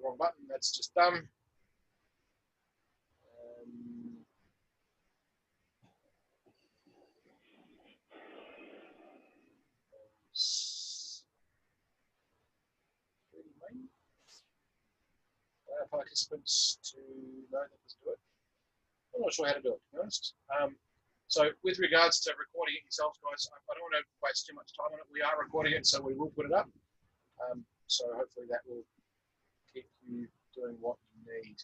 the wrong button. That's just done. Participants to know that let's do it. I'm not sure how to do it, to be honest. So with regards to recording it yourselves, guys, I don't want to waste too much time on it. We are recording it, so we will put it up. So hopefully that will keep you doing what you need.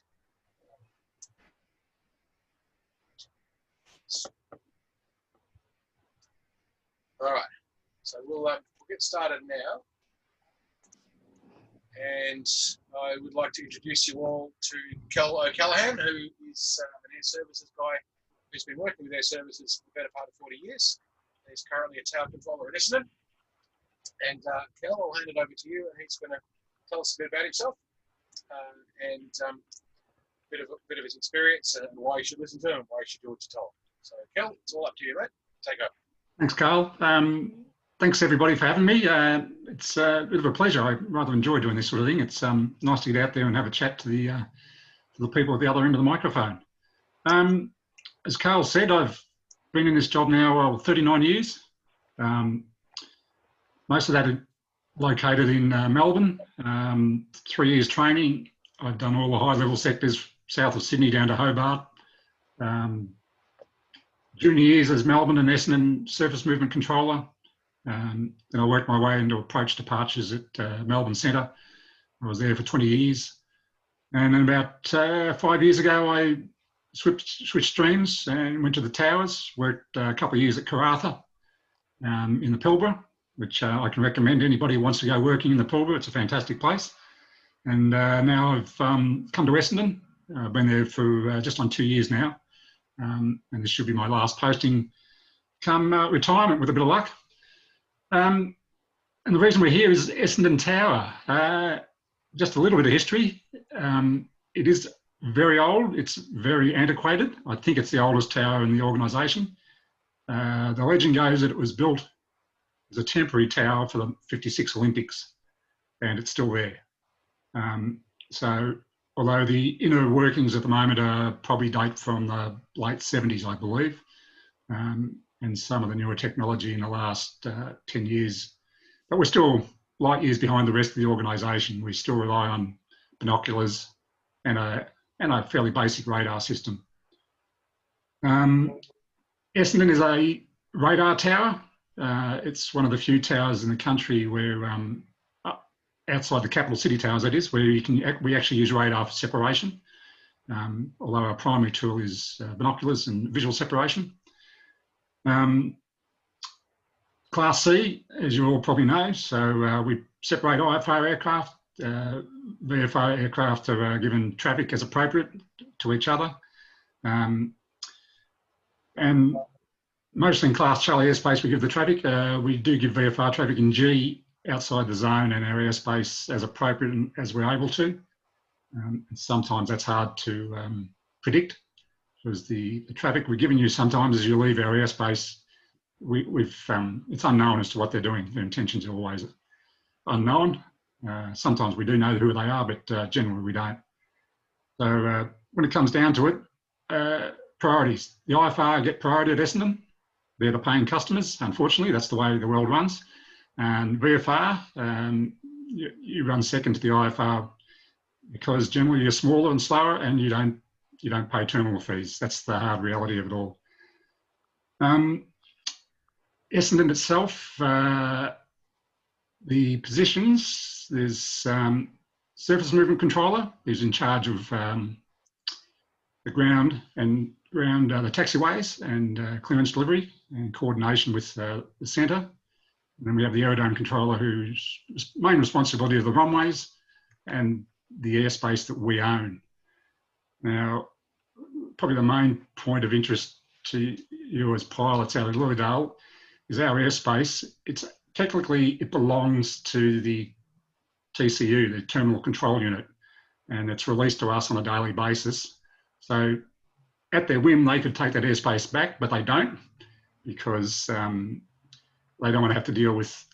All right, so we'll get started now. And I would like to introduce you all to Kel O'Callaghan, who is an air services guy who's been working with air services for the better part of 40 years. He's currently a tower controller at Essendon. And Kel, I'll hand it over to you, and he's going to tell us a bit about himself and a bit of his experience and why you should listen to him and why you should do what you tell him. So, Kel, it's all up to you, mate. Take over. Thanks, Carl. Thanks everybody for having me. It's a bit of a pleasure. I rather enjoy doing this sort of thing. It's nice to get out there and have a chat to the people at the other end of the microphone. As Carl said, I've been in this job now 39 years. Most of that located in Melbourne. 3 years training. I've done all the high-level sectors south of Sydney down to Hobart. Junior years as Melbourne and Essendon surface movement controller. Then I worked my way into approach departures at Melbourne Centre. I was there for 20 years. And then about 5 years ago, I switched streams and went to the towers, worked a couple of years at Karratha in the Pilbara, which I can recommend anybody who wants to go working in the Pilbara. It's a fantastic place. And now I've come to Essendon. I've been there for just on 2 years now. And this should be my last posting come retirement with a bit of luck. And the reason we're here is Essendon Tower. Just a little bit of history. It is very old. It's very antiquated. I think it's the oldest tower in the organisation. The legend goes that it was built as a temporary tower for the '56 Olympics, and it's still there. So although the inner workings at the moment are probably date from the late 70s, I believe, and some of the newer technology in the last 10 years. But we're still light years behind the rest of the organisation. We still rely on binoculars and a fairly basic radar system. Essendon is a radar tower. It's one of the few towers in the country where, outside the capital city towers that is, where we actually use radar for separation, although our primary tool is binoculars and visual separation. Class C, as you all probably know, so we separate IFR aircraft. VFR aircraft are given traffic as appropriate to each other. And mostly in Class Charlie airspace we give the traffic. We do give VFR traffic in G outside the zone and our airspace as appropriate and as we're able to. And sometimes that's hard to predict, because the traffic we're giving you sometimes as you leave our airspace, it's unknown as to what they're doing. Their intentions are always unknown. Sometimes we do know who they are, but generally we don't. So when it comes down to it, priorities. The IFR get priority at Essendon. They're the paying customers. Unfortunately, that's the way the world runs. And VFR, you run second to the IFR because generally you're smaller and slower, and you don't pay terminal fees. That's the hard reality of it all. Essendon itself, the positions, there's surface movement controller who's in charge of the ground and the taxiways and clearance delivery and coordination with the centre. And then we have the aerodrome controller whose main responsibility are the runways and the airspace that we own. Now, probably the main point of interest to you as pilots out of Lilydale is our airspace. It belongs to the TCU, the Terminal Control Unit, and it's released to us on a daily basis. So at their whim, they could take that airspace back, but they don't, because they don't want to have to deal with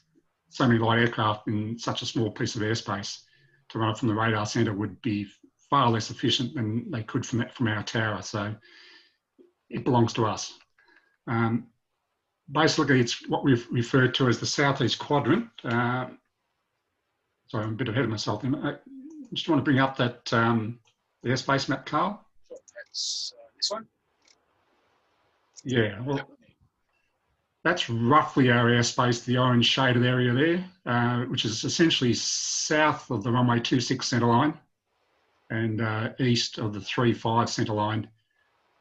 so many light aircraft in such a small piece of airspace. to run it from the radar centre would be far less efficient than they could from our tower. So it belongs to us. Basically, it's what we've referred to as the southeast quadrant. Sorry, I'm a bit ahead of myself. I just want to bring up that the airspace map, Carl. Sure, that's this one. Yeah, well, that's roughly our airspace, the orange shaded area there, which is essentially south of the runway 26 centre line and east of the 35 centre line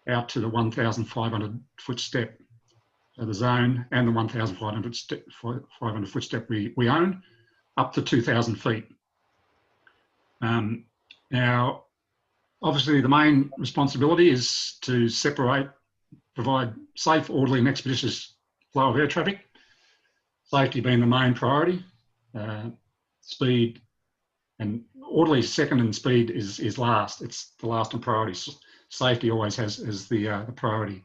out to the 1,500 foot step. So the zone and the 1,500 foot step we own, up to 2,000 feet. Now, obviously the main responsibility is to provide safe, orderly and expeditious flow of air traffic, safety being the main priority, speed and orderly second and speed is last. It's the last on priority. Safety always is the priority.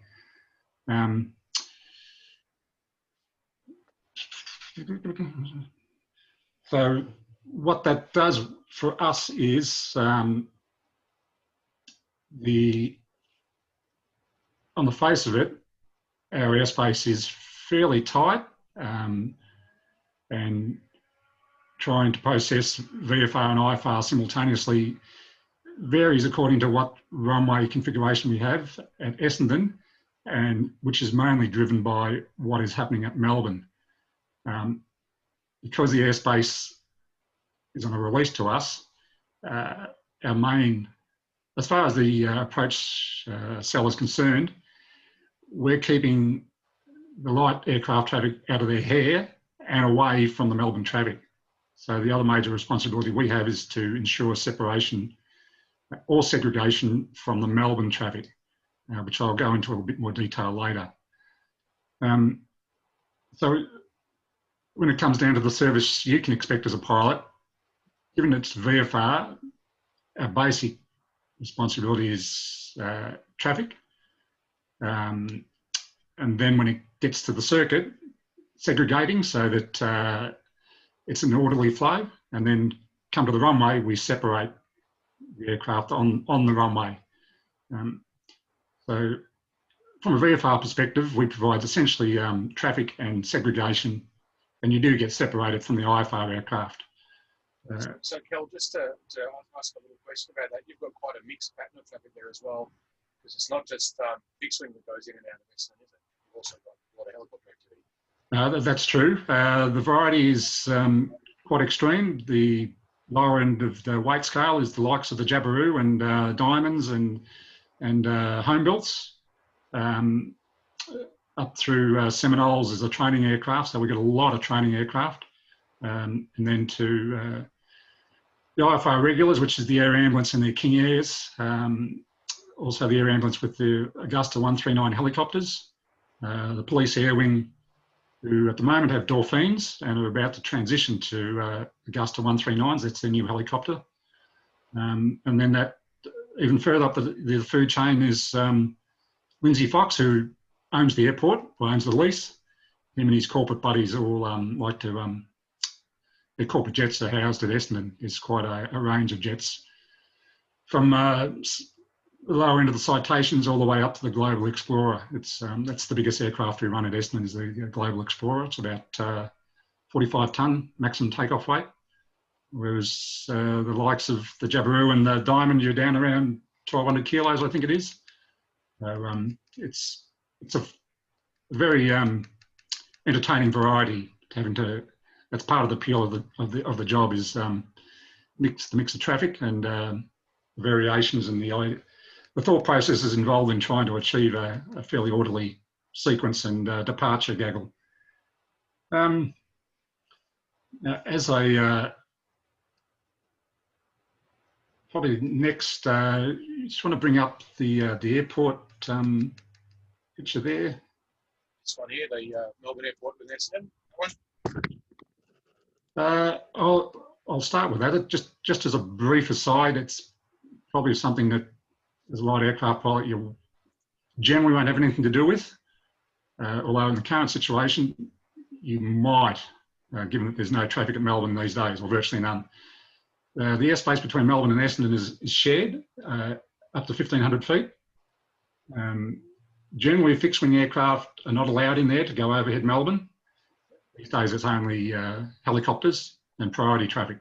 So what that does for us is on the face of it, our airspace is fairly tight, and trying to process VFR and IFR simultaneously varies according to what runway configuration we have at Essendon, and which is mainly driven by what is happening at Melbourne. Because the airspace is on a release to us, our main, as far as the approach cell is concerned, we're keeping the light aircraft traffic out of their hair and away from the Melbourne traffic. So the other major responsibility we have is to ensure separation or segregation from the Melbourne traffic, which I'll go into a little bit more detail later. So when it comes down to the service you can expect as a pilot, given its VFR, our basic responsibility is traffic. And then when it gets to the circuit, segregating so that it's an orderly flow, and then come to the runway, we separate the aircraft on the runway. So from a VFR perspective, we provide essentially traffic and segregation, and you do get separated from the IFR aircraft. So Kel, just to ask a little question about that, you've got quite a mixed pattern of traffic there as well, because it's not just fixed wing that goes in and out of Essendon, is it? You've also got a lot of helicopter activity. That's true. The variety is quite extreme. The lower end of the weight scale is the likes of the Jabiru and Diamonds and home builts. Up through Seminoles is a training aircraft, so we get a lot of training aircraft. And then to the IFR regulars, which is the air ambulance and the King Airs. Also the air ambulance with the Augusta 139 helicopters. The police air wing, who at the moment have Dauphines and are about to transition to Augusta 139s. That's their new helicopter. And then that even further up the food chain is Lindsay Fox, who owns the airport, or owns the lease. Him and his corporate buddies all like to, their corporate jets are housed at Essendon. There's quite a range of jets from the lower end of the Citations all the way up to the Global Explorer. It's that's the biggest aircraft we run at Essendon is the Global Explorer. It's about 45 tonne maximum takeoff weight, whereas the likes of the Jabiru and the Diamond, you're down around 1,200 kilos, I think it is. So it's a very entertaining variety. That's part of the appeal of the job is the mix of traffic and variations and the thought processes involved in trying to achieve a fairly orderly sequence and departure gaggle. As I probably next, just want to bring up the airport picture there. This one here, the Melbourne Airport with Essendon. I'll start with that. Just as a brief aside, it's probably something that as a light aircraft pilot you generally won't have anything to do with, although in the current situation you might, given that there's no traffic at Melbourne these days, or virtually none. The airspace between Melbourne and Essendon is shared up to 1,500 feet. Generally, fixed-wing aircraft are not allowed in there to go overhead Melbourne. These days, it's only helicopters and priority traffic.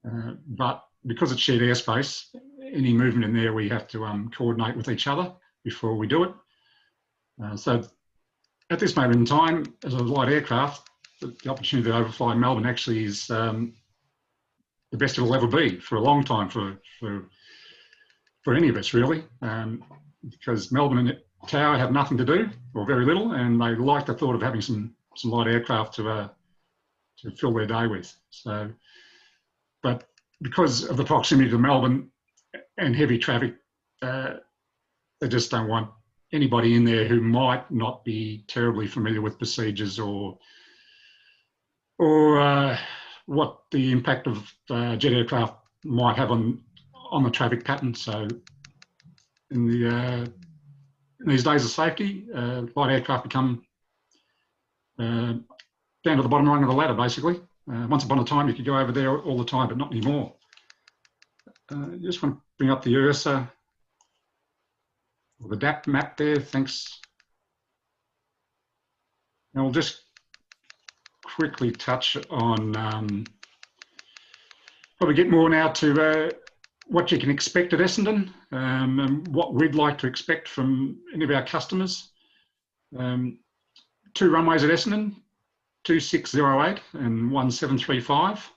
But because it's shared airspace, any movement in there, we have to coordinate with each other before we do it. So at this moment in time, as a light aircraft, the opportunity to overfly Melbourne actually is the best it will ever be for a long time for any of us, really, because Melbourne and Tower have nothing to do, or very little, and they like the thought of having some light aircraft to fill their day with. So, but because of the proximity to Melbourne and heavy traffic, they just don't want anybody in there who might not be terribly familiar with procedures or what the impact of jet aircraft might have on the traffic pattern. So in these days of safety, light aircraft become down to the bottom rung of the ladder, basically. Once upon a time, you could go over there all the time, but not anymore. Just want to bring up the URSA, or the DAP map there, thanks. And we'll just quickly touch on, probably get more now to what you can expect at Essendon, and what we'd like to expect from any of our customers. 2 runways at Essendon, 2608 and 1735.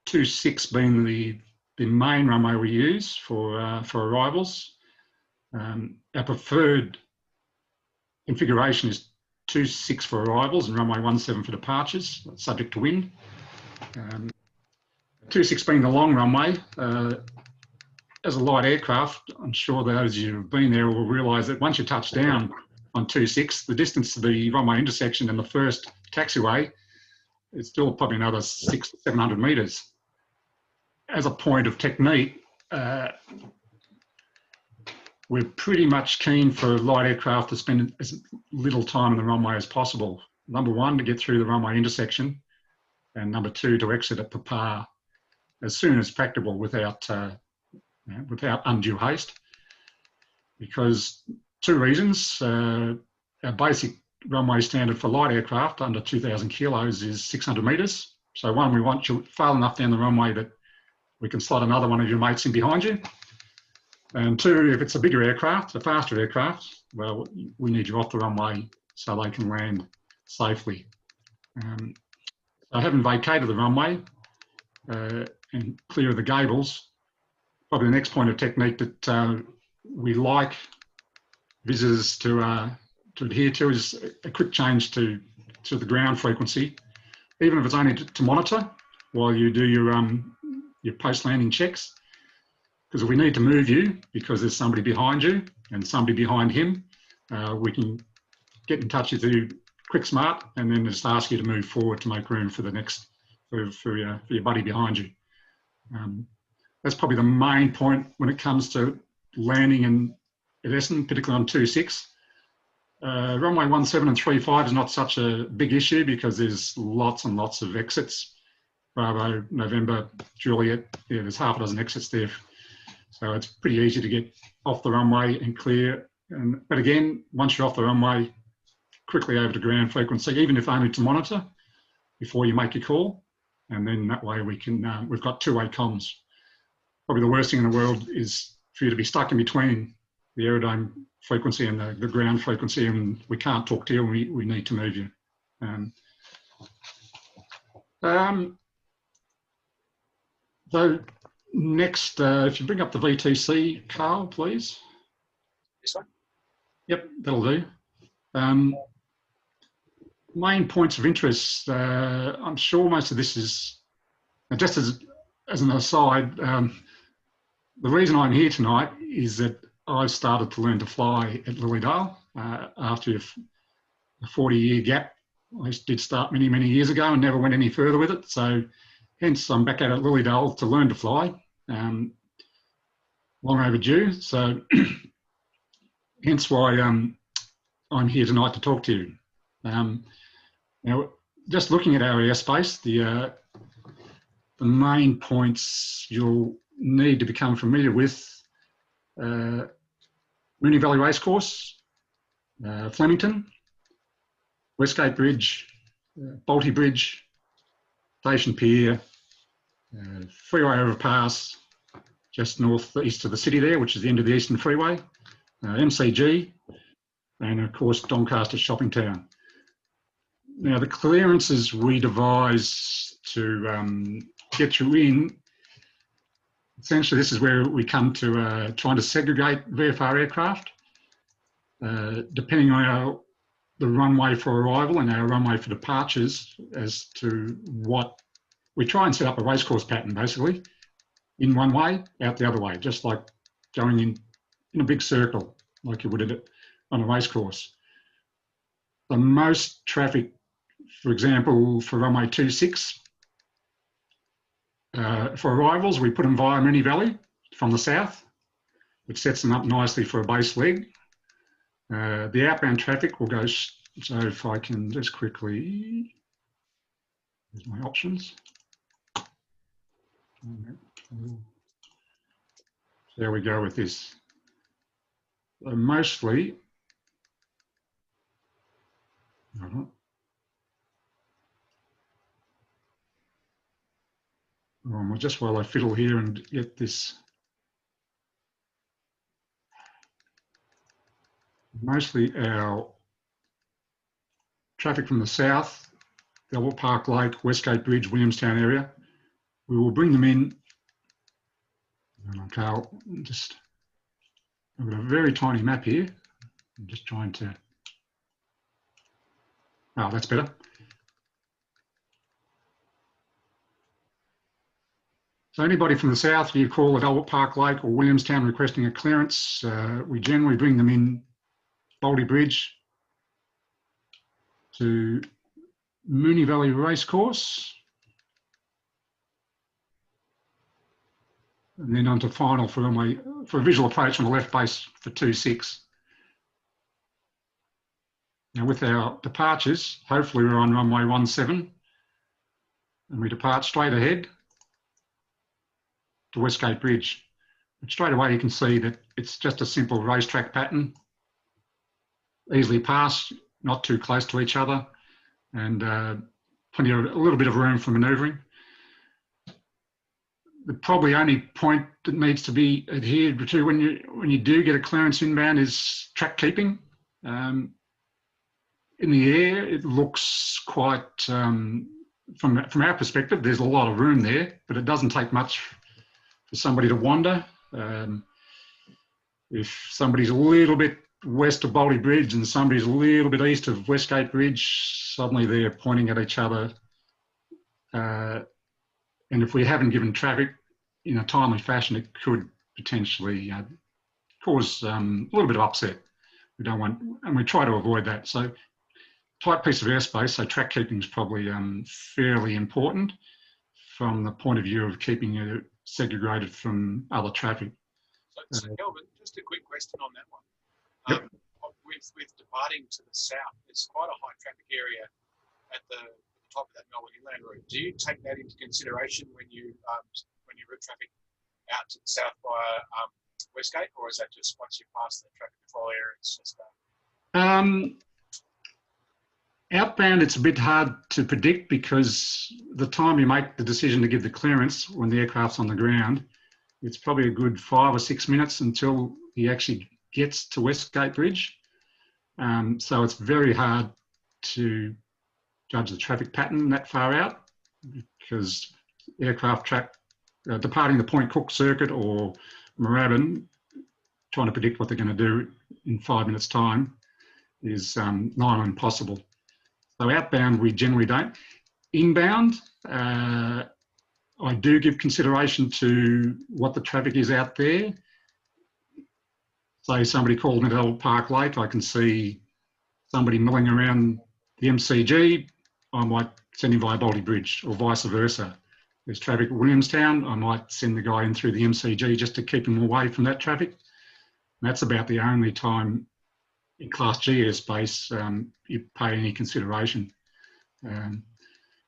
26 being the main runway we use for arrivals. Our preferred configuration is 26 for arrivals and runway 17 for departures, subject to wind. 26 being the long runway. As a light aircraft, I'm sure those of you who've been there will realise that once you touch down on 26, the distance to the runway intersection and the first taxiway is still probably another 600 to 700 metres. As a point of technique, we're pretty much keen for light aircraft to spend as little time on the runway as possible. Number one, to get through the runway intersection, and number two, to exit at Papar as soon as practicable without undue haste. Because 2 reasons. Our basic runway standard for light aircraft under 2,000 kilos is 600 metres. So one, we want you far enough down the runway that we can slot another one of your mates in behind you. And 2, if it's a bigger aircraft, a faster aircraft, well, we need you off the runway so they can land safely. So having vacated the runway and clear the gables, probably the next point of technique that we like visitors to adhere to is a quick change to the ground frequency, even if it's only to monitor while you do your post-landing checks. Because if we need to move you because there's somebody behind you and somebody behind him, we can get in touch with you quick smart and then just ask you to move forward to make room for the next, for your buddy behind you. That's probably the main point when it comes to landing at Essendon, particularly on 26. Runway 17 and 35 is not such a big issue because there's lots and lots of exits. Bravo, November, Juliet, yeah, there's half a dozen exits there. So it's pretty easy to get off the runway and clear. But again, once you're off the runway, quickly over to ground frequency, even if only to monitor before you make your call. And then that way we can, we've got 2-way comms. Probably the worst thing in the world is for you to be stuck in between the aerodrome frequency and the ground frequency, and we can't talk to you, and we need to move you. So next, if you bring up the VTC, Carl, please. This one? Yep, that'll do. Main points of interest, I'm sure most of this is, just as an aside, the reason I'm here tonight is that I started to learn to fly at Lilydale after a 40-year gap. I did start many, many years ago and never went any further with it. So hence I'm back at Lilydale to learn to fly. Long overdue. So hence why I'm here tonight to talk to you. Now, just looking at our airspace, the the main points you'll need to become familiar with: Moonee Valley Racecourse, Flemington, Westgate Bridge, Bolte Bridge, Station Pier, freeway overpass just north east of the city there, which is the end of the Eastern Freeway, MCG, and of course Doncaster Shopping Town. Now the clearances we devise to get you in, essentially this is where we come to trying to segregate VFR aircraft, depending on the runway for arrival and our runway for departures, as to what we try and set up a racecourse pattern, basically in one way, out the other way, just like going in a big circle like you would on a racecourse. The most traffic, for example, for runway 26, for arrivals, we put them via Moonee Valley from the south, which sets them up nicely for a base leg. The outbound traffic will go, so if I can just quickly, here's my options. There we go with this. Mostly, just while I fiddle here and get this. Mostly our traffic from the south, Albert Park Lake, Westgate Bridge, Williamstown area, we will bring them in. Carl, I've got a very tiny map here. I'm just trying to, oh, that's better. So anybody from the south, you call at Albert Park Lake or Williamstown requesting a clearance, we generally bring them in Bolte Bridge to Moonee Valley Racecourse, and then onto final for a visual approach on the left base for 26. Now with our departures, hopefully we're on runway 17, and we depart straight ahead to Westgate Bridge. But straight away you can see that it's just a simple racetrack pattern, easily passed, not too close to each other, and a little bit of room for manoeuvring. The probably only point that needs to be adhered to when you do get a clearance inbound is track keeping. In the air, it looks quite, from our perspective, there's a lot of room there, but it doesn't take much for somebody to wander. If somebody's a little bit west of Bolte Bridge and somebody's a little bit east of Westgate Bridge, suddenly they're pointing at each other. And if we haven't given traffic in a timely fashion, it could potentially cause a little bit of upset. We don't want, and we try to avoid that. So tight piece of airspace, so track keeping is probably fairly important from the point of view of keeping it segregated from other traffic. So Kelvin, just a quick question on that one. Yep. With departing to the south, it's quite a high traffic area at the top of that Melbourne Inland route. Do you take that into consideration when you route traffic out to the south via Westgate, or is that just once you pass the traffic control area, it's just outbound, it's a bit hard to predict because the time you make the decision to give the clearance when the aircraft's on the ground, it's probably a good 5 or 6 minutes until he actually gets to Westgate Bridge. So it's very hard to judge the traffic pattern that far out, because aircraft departing the Point Cook circuit or Moorabbin, trying to predict what they're going to do in 5 minutes time is nigh on impossible. So outbound, we generally don't. Inbound, I do give consideration to what the traffic is out there. Say somebody called me at Albert Park Lake, I can see somebody milling around the MCG, I might send him via Bolte Bridge, or vice versa. There's traffic at Williamstown, I might send the guy in through the MCG just to keep him away from that traffic. And that's about the only time in Class G airspace you pay any consideration.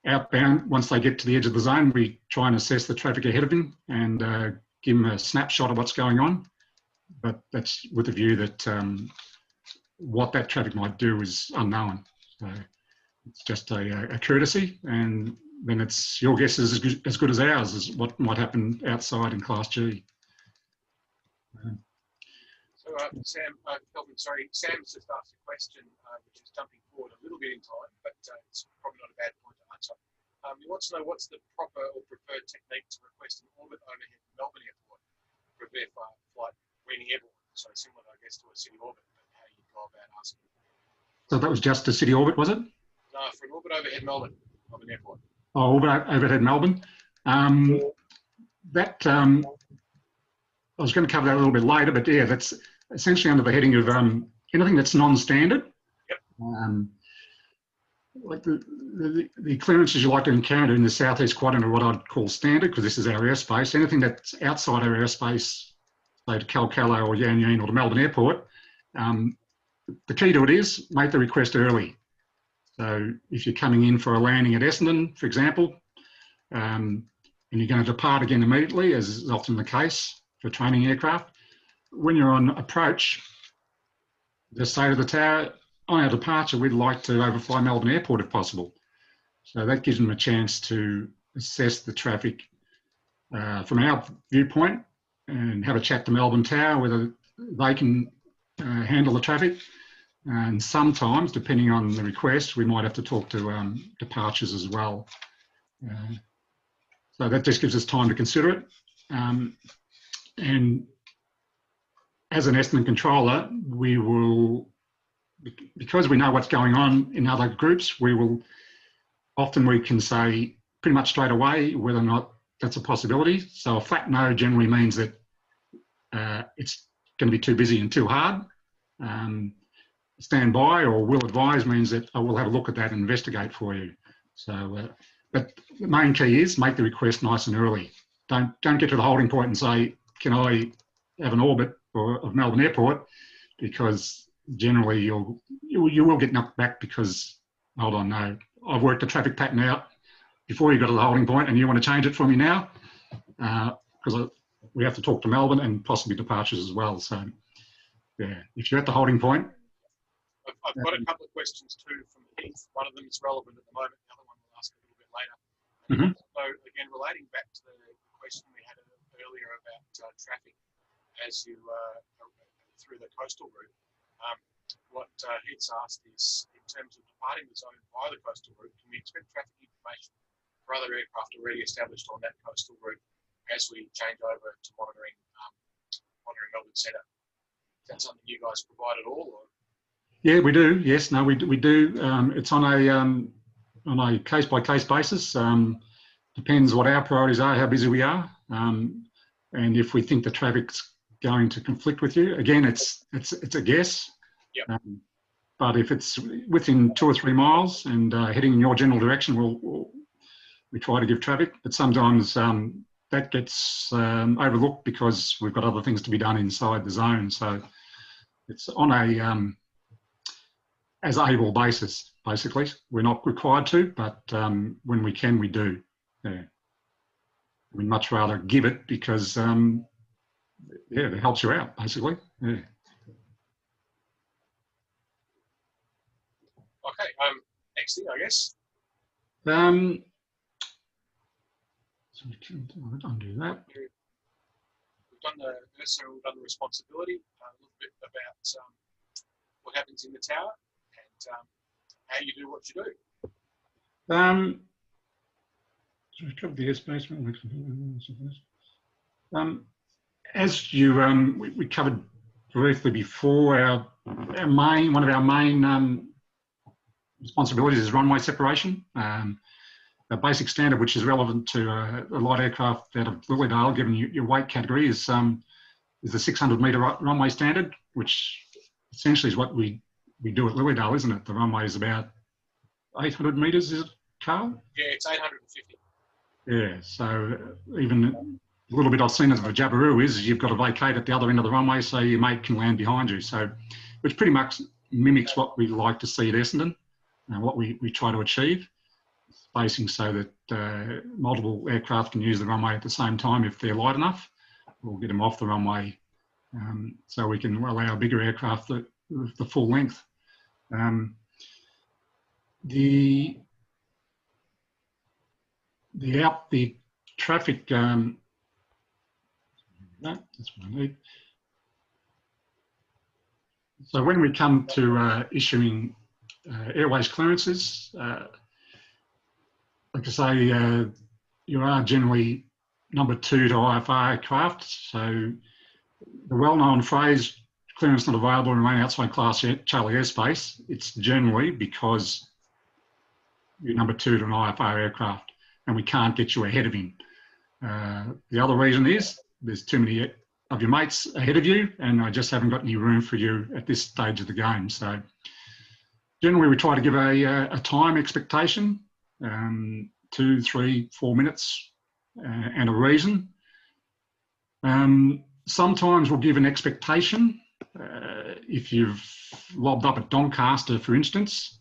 outbound, once they get to the edge of the zone, we try and assess the traffic ahead of him and give him a snapshot of what's going on. But that's with the view that what that traffic might do is unknown. So it's just a courtesy, and then it's your guess is as good as ours as what might happen outside in Class G. So Sam, Kelvin, sorry, Sam's just asked a question, which is jumping forward a little bit in time, but it's probably not a bad point to answer. He wants to know what's the proper or preferred technique to request an orbit overhead Melbourne Airport for a VFR flight Reading Airport. So similar, I guess, to a city orbit, but how you go about asking. So that was just a city orbit, was it? No, for an orbit overhead Melbourne Airport. Oh, orbit overhead Melbourne. I was going to cover that a little bit later, but yeah, that's essentially under the heading of anything that's non-standard. Yep. Like the clearances you like to encounter in the southeast quadrant are what I'd call standard, because this is our airspace. Anything that's outside our airspace, say to Kel O'Callaghan or Yan Yan or to Melbourne Airport, the key to it is make the request early. So if you're coming in for a landing at Essendon, for example, and you're going to depart again immediately, as is often the case for training aircraft, when you're on approach, just say to the tower, on our departure, we'd like to overfly Melbourne Airport if possible. So that gives them a chance to assess the traffic from our viewpoint and have a chat to Melbourne Tower whether they can handle the traffic. And sometimes, depending on the request, we might have to talk to departures as well. So that just gives us time to consider it. And as an Essendon controller, we will, because we know what's going on in other groups, we can say pretty much straight away whether or not that's a possibility. So a flat no generally means that it's going to be too busy and too hard. Stand by or will advise means that I will have a look at that and investigate for you. So, but the main key is make the request nice and early. Don't get to the holding point and say, can I have an orbit of Melbourne Airport? Because generally you will get knocked back because, hold on, no, I've worked the traffic pattern out before you got to the holding point and you want to change it for me now, because we have to talk to Melbourne and possibly departures as well. So yeah, if you're at the holding point. I've got a couple of questions too from Heath. One of them is relevant at the moment, the other one we'll ask a little bit later. So again, relating back to the question we had earlier about traffic as you through the coastal route, what Heath's asked is, in terms of departing the zone via the coastal route, can we expect traffic information for other aircraft already established on that coastal route as we change over to monitoring Melbourne Centre? Is that something you guys provide at all? Or? Yeah, we do. Yes, no, we do. It's on a case-by-case basis. Depends what our priorities are, how busy we are, and if we think the traffic's going to conflict with you. Again, it's a guess. Yep. But if it's within 2 or 3 miles and heading in your general direction, we try to give traffic. But sometimes that gets overlooked because we've got other things to be done inside the zone. So it's on a as able basis, basically. We're not required to, but when we can, we do. Yeah. We'd much rather give it because, yeah, it helps you out, basically. Yeah. Okay, next thing, I guess. So we can undo that. We've done the responsibility, a little bit about what happens in the tower and how you do what you do. So we covered the airspace. As you, we covered briefly before, one of our main responsibilities is runway separation. A basic standard which is relevant to a light aircraft out of Lilydale, given your weight category, is the 600 metre runway standard, which essentially is what we do at Lilydale, isn't it? The runway is about 800 metres, is it, Carl? Yeah, it's 850. Yeah, so even a little bit I've seen of a jabberoo is you've got to vacate at the other end of the runway so your mate can land behind you. So, which pretty much mimics what we like to see at Essendon and what we try to achieve. spacing so that multiple aircraft can use the runway at the same time if they're light enough. We'll get them off the runway so we can allow bigger aircraft the full length. The traffic, no, that's what I need. So when we come to issuing airways clearances, like I say, you are generally number 2 to IFR aircraft. So the well-known phrase, clearance not available, remain outside Class Charlie airspace, it's generally because you're number 2 to an IFR aircraft and we can't get you ahead of him. The other reason is there's too many of your mates ahead of you and I just haven't got any room for you at this stage of the game. So generally we try to give a time expectation, 2, 3, 4 minutes and a reason. Sometimes we'll give an expectation. If you've lobbed up at Doncaster, for instance,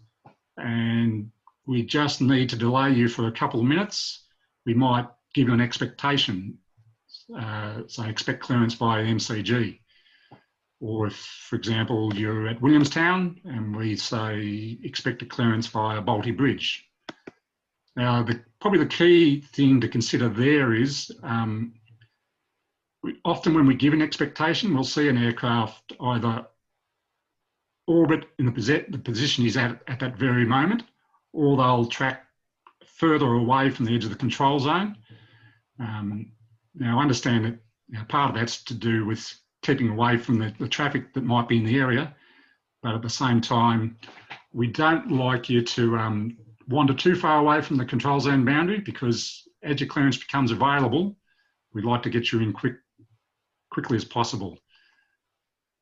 and we just need to delay you for a couple of minutes, we might give you an expectation. So expect clearance by MCG. Or if, for example, you're at Williamstown and we say expect a clearance via Balti Bridge. Now, probably the key thing to consider there is often when we give an expectation, we'll see an aircraft either orbit in the position he's at that very moment, or they'll track further away from the edge of the control zone. Now, understand that part of that's to do with keeping away from the traffic that might be in the area, but at the same time, we don't like you to wander too far away from the control zone boundary, because as your clearance becomes available, we'd like to get you in quickly as possible.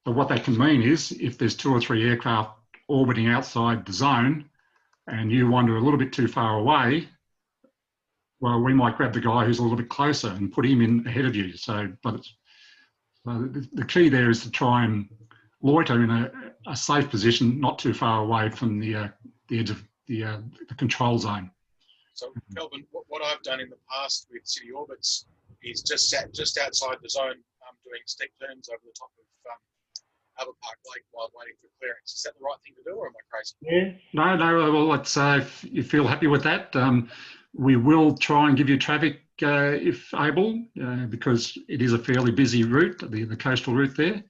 But what that can mean is if there's 2 or 3 aircraft orbiting outside the zone and you wander a little bit too far away, well, we might grab the guy who's a little bit closer and put him in ahead of you. So the key there is to try and loiter in a safe position, not too far away from the edge of the control zone. So, Kelvin, what I've done in the past with City Orbits is just sat just outside the zone, doing steep turns over the top of Albert Park Lake while waiting for clearance. Is that the right thing to do, or am I crazy? Yeah. No. Well, let's if you feel happy with that, we will try and give you traffic if able, because it is a fairly busy route, the coastal route there.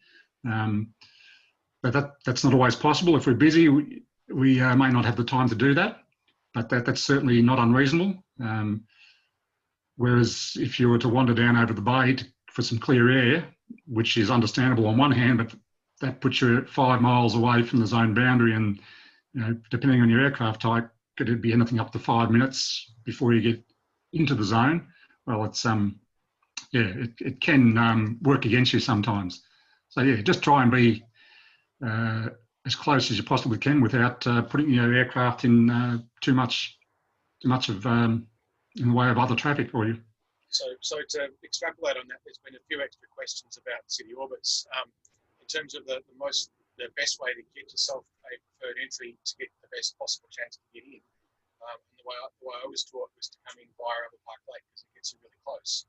But that's not always possible. If we're busy, we may not have the time to do that, but that's certainly not unreasonable. Whereas if you were to wander down over the bay for some clear air, which is understandable on one hand, but that puts you 5 miles away from the zone boundary, and depending on your aircraft type, could be anything up to 5 minutes before you get into the zone. Well, it's it can work against you sometimes. So yeah, just try and be as close as you possibly can without putting your aircraft in too much of in the way of other for you. So to extrapolate on that, there's been a few extra questions about City Orbits. In terms of the best way to get yourself a preferred entry to get the best possible chance to get in. And the way I was taught was to come in via Albert Park Lake because it gets you really close.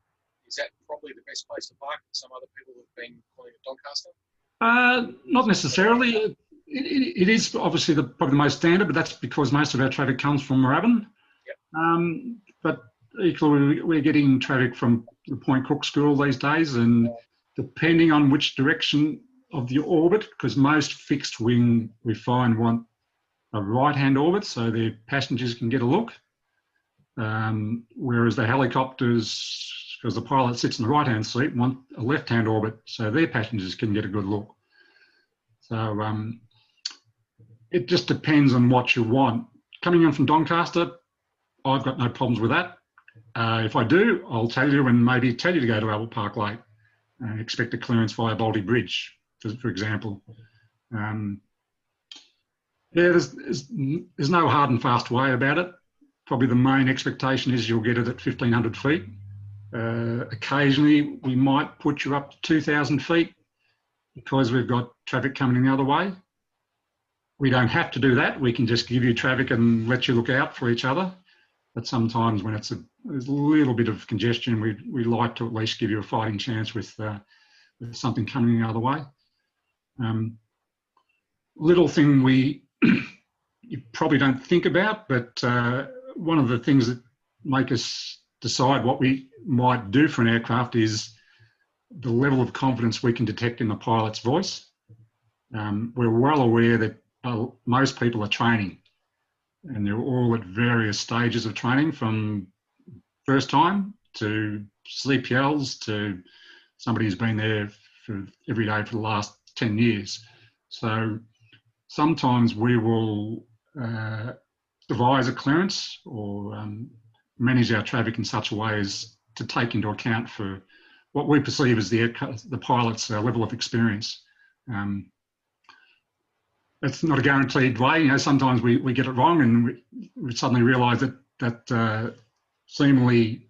Is that probably the best place to park? Some other people have been calling it Doncaster? Not necessarily. It is obviously probably the most standard, but that's because most of our traffic comes from Moorabbin. Yep. But equally, we're getting traffic from the Point Cook School these days, and depending on which direction of the orbit, because most fixed wing we find want a right-hand orbit so their passengers can get a look, whereas the helicopters, because the pilot sits in the right-hand seat, want a left-hand orbit so their passengers can get a good look. So it just depends on what you want. Coming in from Doncaster, I've got no problems with that. If I do, I'll tell you and maybe tell you to go to Albert Park Lake and expect a clearance via Balti Bridge, for example. There's no hard and fast way about it. Probably the main expectation is you'll get it at 1,500 feet. Occasionally, we might put you up to 2,000 feet because we've got traffic coming in the other way. We don't have to do that. We can just give you traffic and let you look out for each other. but sometimes when there's a little bit of congestion, we like to at least give you a fighting chance with something coming the other way. Little thing you probably don't think about, but one of the things that make us decide what we might do for an aircraft is the level of confidence we can detect in the pilot's voice. We're well aware that most people are training, and they're all at various stages of training, from first time to CPLs to somebody who's been there for every day for the last 10 years. So sometimes we will devise a clearance or manage our traffic in such a way as to take into account for what we perceive as the pilot's level of experience. It's not a guaranteed way. You know, sometimes we get it wrong, and we suddenly realise that seemingly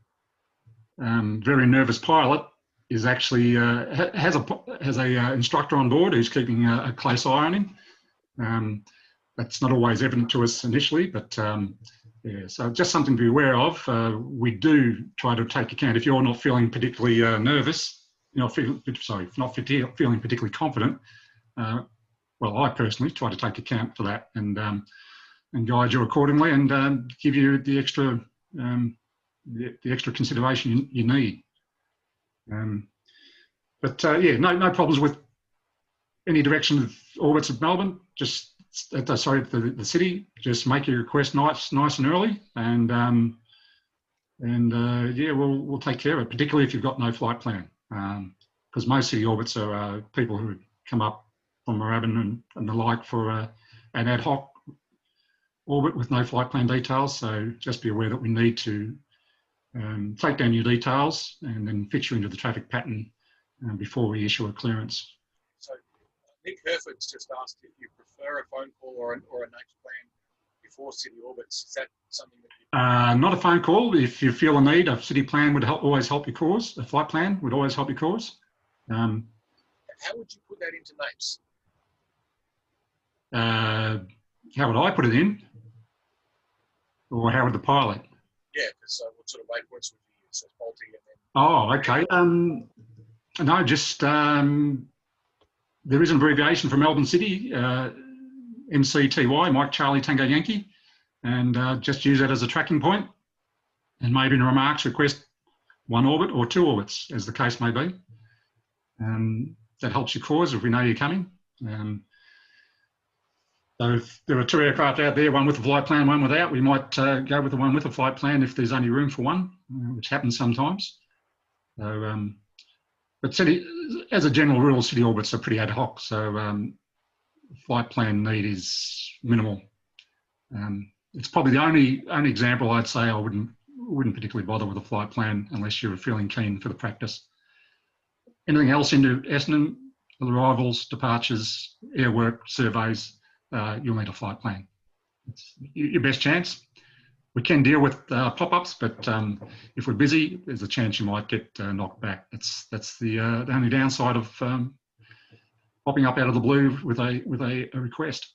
very nervous pilot is actually has a instructor on board who's keeping a close eye on him. That's not always evident to us initially, but yeah, so just something to be aware of. We do try to take account if you're not feeling particularly nervous, not feeling particularly confident. Well, I personally try to take account for that and guide you accordingly, and give you the extra consideration you need. Yeah, no problems with any direction of orbits of Melbourne. Just the city. Just make your request nice and early, and yeah, we'll take care of it. Particularly if you've got no flight plan, because most city orbits are people who come up from Moorabbin and the like for an ad hoc orbit with no flight plan details. So just be aware that we need to take down your details and then fit you into the traffic pattern before we issue a clearance. So Nick Herford's just asked if you prefer a phone call or a note plan before city orbits. Is that something that you... Not a phone call. If you feel a need, a city plan would always help your cause. A flight plan would always help your cause. How would you put that into notes? How would I put it in? Or how would the pilot? Yeah, because what sort of waypoints would you use? So Baltic and then... Oh, okay. No, just there is an abbreviation for Melbourne City, MCTY, Mike Charlie Tango Yankee, and just use that as a tracking point, and maybe in remarks request one orbit or two orbits, as the case may be. That helps your cause if we know you're coming. So if there are two aircraft out there, one with a flight plan, one without, we might go with the one with a flight plan if there's only room for one, which happens sometimes. So, but as a general rule, city orbits are pretty ad hoc, so flight plan need is minimal. It's probably the only example I'd say I wouldn't particularly bother with a flight plan unless you're feeling keen for the practice. Anything else into Essendon, arrivals, departures, air work, surveys, you'll need a flight plan. It's your best chance. We can deal with pop-ups, but if we're busy, there's a chance you might get knocked back. That's the only downside of popping up out of the blue with a request.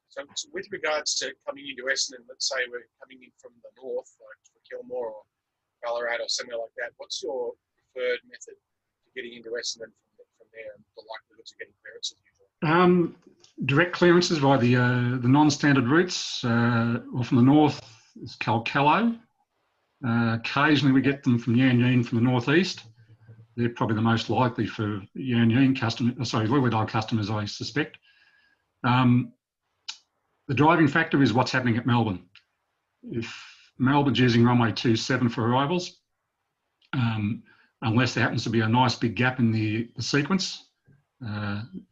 So with regards to coming into Essendon, let's say we're coming in from the north, like for Kilmore or Ballarat or somewhere like that, what's your preferred method to getting into Essendon from there, and the likelihoods of getting clearances usually? Direct clearances by the non-standard routes, or from the north is Kel O'Callaghan. Occasionally we get them from Yan from the northeast. They're probably the most likely for Lilydale customers, I suspect. The driving factor is what's happening at Melbourne. If Melbourne's using runway 27 for arrivals, unless there happens to be a nice big gap in the sequence,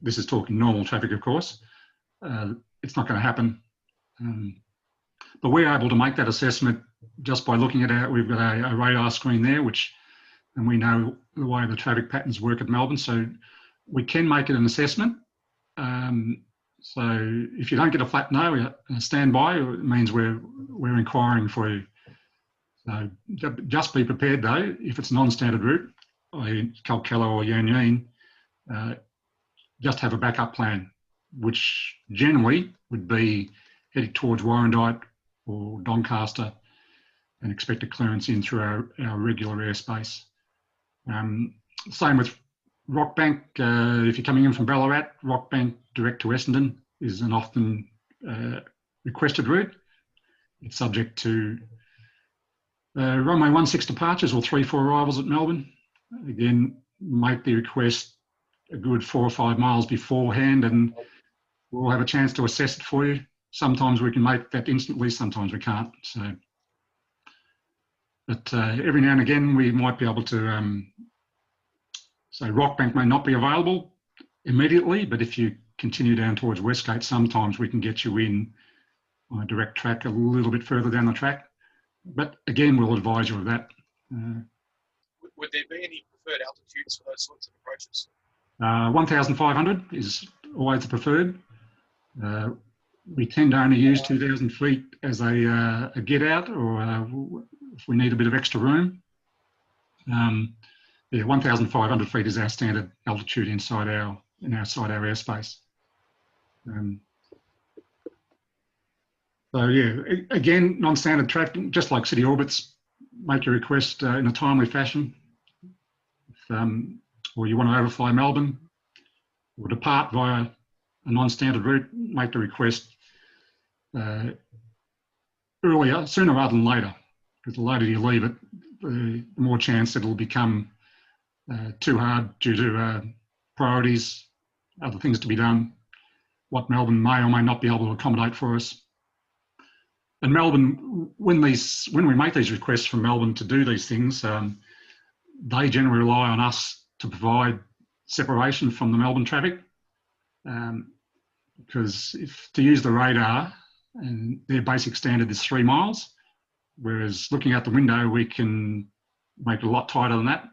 this is talking normal traffic, of course, it's not going to happen. But we're able to make that assessment just by looking at it. We've got a radar screen there, and we know the way the traffic patterns work at Melbourne, so we can make it an assessment. So if you don't get a flat no, stand by. It means we're inquiring for you. So just be prepared though, if it's a non-standard route, Kel O'Callaghan or Yan, just have a backup plan, which generally would be heading towards Warrandyte or Doncaster and expect a clearance in through our regular airspace. Same with Rockbank. If you're coming in from Ballarat, Rockbank direct to Essendon is an often requested route. It's subject to runway 16 departures or 3-4 arrivals at Melbourne. Again, make the request a good 4 or 5 miles beforehand and we'll have a chance to assess it for you. Sometimes we can make that instantly, sometimes we can't. But every now and again we might be able to, so Rockbank may not be available immediately, but if you continue down towards Westgate, sometimes we can get you in on a direct track a little bit further down the track. But again, we'll advise you of that. Would there be any preferred altitudes for those sorts of approaches? 1,500 is always the preferred. We tend to only use 2,000 feet as a get out, or if we need a bit of extra room. Yeah, 1,500 feet is our standard altitude inside our airspace. So yeah, again, non-standard traffic, just like city orbits, make your request in a timely fashion. Or you want to overfly Melbourne or depart via a non-standard route, make the request earlier, sooner rather than later, because the later you leave it, the more chance it'll become too hard due to priorities, other things to be done, what Melbourne may or may not be able to accommodate for us. And Melbourne, when we make these requests from Melbourne to do these things, they generally rely on us to provide separation from the Melbourne traffic, because to use the radar, and their basic standard is 3 miles, whereas looking out the window, we can make it a lot tighter than that,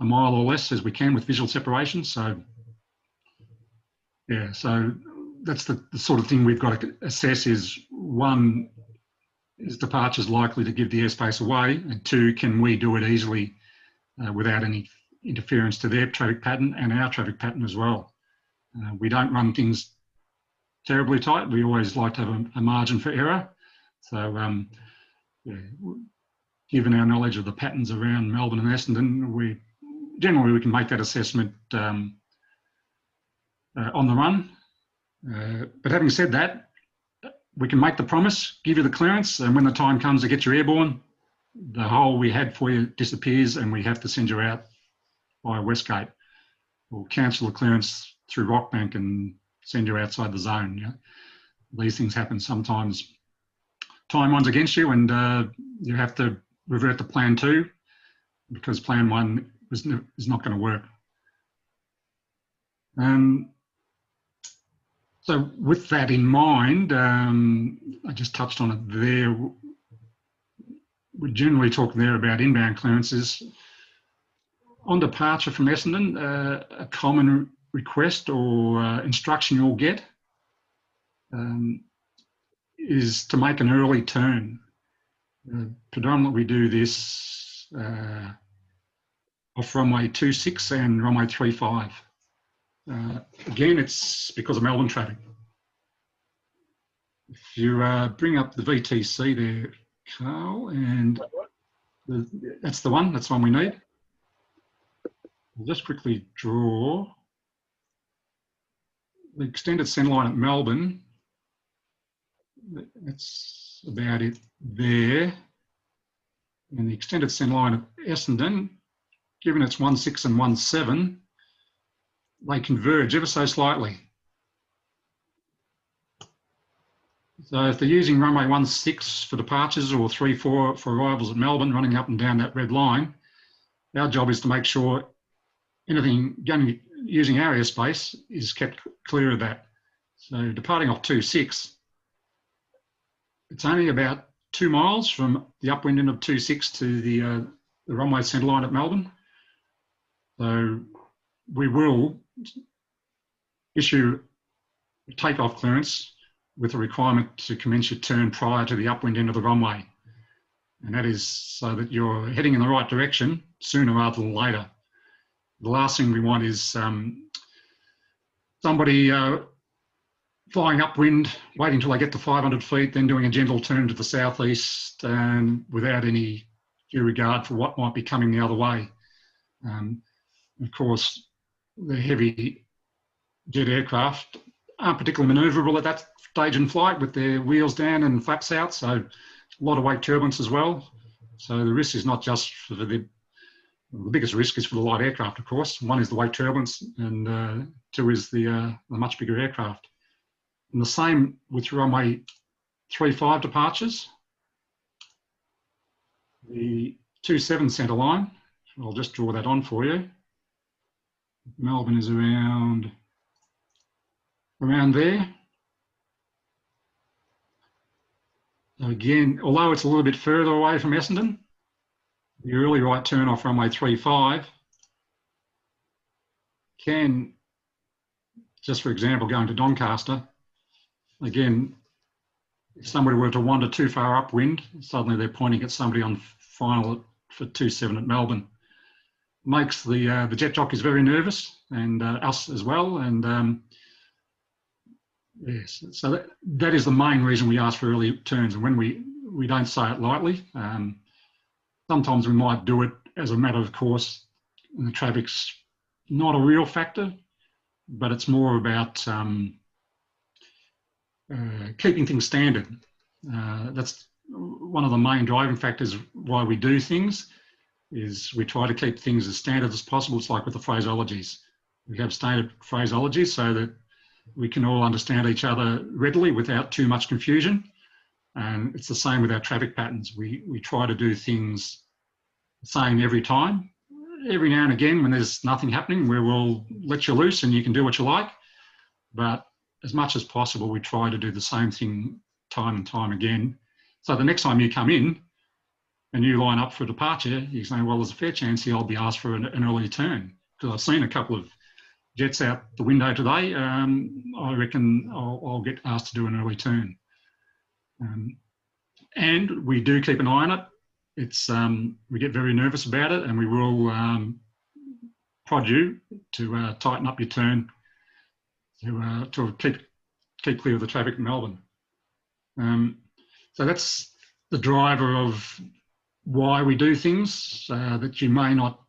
a mile or less as we can with visual separation. So yeah, so that's the sort of thing we've got to assess is, one, is departures likely to give the airspace away? And two, can we do it easily without any interference to their traffic pattern and our traffic pattern as well? We don't run things terribly tight. We always like to have a margin for error. So yeah, given our knowledge of the patterns around Melbourne and Essendon, generally we can make that assessment on the run. But having said that, we can make the promise, give you the clearance, and when the time comes to get you airborne, the hole we had for you disappears and we have to send you out via Westgate. We'll cancel the clearance through Rockbank and send you outside the zone. You know? These things happen sometimes. Time runs against you and you have to revert to plan 2 because plan 1 is not going to work. So with that in mind, I just touched on it there. We generally talk there about inbound clearances. On departure from Essendon, a common request or instruction you'll get is to make an early turn. Predominantly we do this off runway 26 and runway 35. Again, it's because of Melbourne traffic. If you bring up the VTC there, Carl, and that's the one we need. I'll just quickly draw the extended centreline at Melbourne. That's about it there. And the extended centreline at Essendon, given it's 16 and 17, they converge ever so slightly. So if they're using runway 16 for departures or 34 for arrivals at Melbourne, running up and down that red line, our job is to make sure anything using our airspace is kept clear of that. So departing off 26, it's only about 2 miles from the upwind end of 26 to the runway centreline at Melbourne. So we will issue a takeoff clearance with a requirement to commence your turn prior to the upwind end of the runway. And that is so that you're heading in the right direction sooner rather than later. The last thing we want is somebody flying upwind, waiting until I get to 500 feet, then doing a gentle turn to the southeast without any due regard for what might be coming the other way. Of course, the heavy jet aircraft aren't particularly manoeuvrable at that stage in flight with their wheels down and flaps out, so a lot of wake turbulence as well. So the risk is not just for the biggest risk is for the light aircraft, of course. One is the wake turbulence, and two is the much bigger aircraft. And the same with runway 35 departures. The 27 centre line, I'll just draw that on for you. Melbourne is around there. So again, although it's a little bit further away from Essendon, the early right turn off runway 35 can, just for example, going to Doncaster, again, if somebody were to wander too far upwind, suddenly they're pointing at somebody on final for 27 at Melbourne. Makes the jet jockeys very nervous, and us as well. And yes, so that is the main reason we ask for early turns. And when we don't say it lightly, sometimes we might do it as a matter of course, and the traffic's not a real factor, but it's more about keeping things standard. That's one of the main driving factors why we do things, is we try to keep things as standard as possible. It's like with the phraseologies. We have standard phraseology so that we can all understand each other readily without too much confusion. And it's the same with our traffic patterns. We try to do things the same every time. Every now and again, when there's nothing happening, we will let you loose and you can do what you like. But as much as possible, we try to do the same thing time and time again. So the next time you come in and you line up for departure, you say, well, there's a fair chance here I'll be asked for an early turn. Because I've seen a couple of jets out the window today. I reckon I'll get asked to do an early turn. And we do keep an eye on it. It's we get very nervous about it, and we will prod you to tighten up your turn to keep clear of the traffic in Melbourne. So that's the driver of why we do things that you may not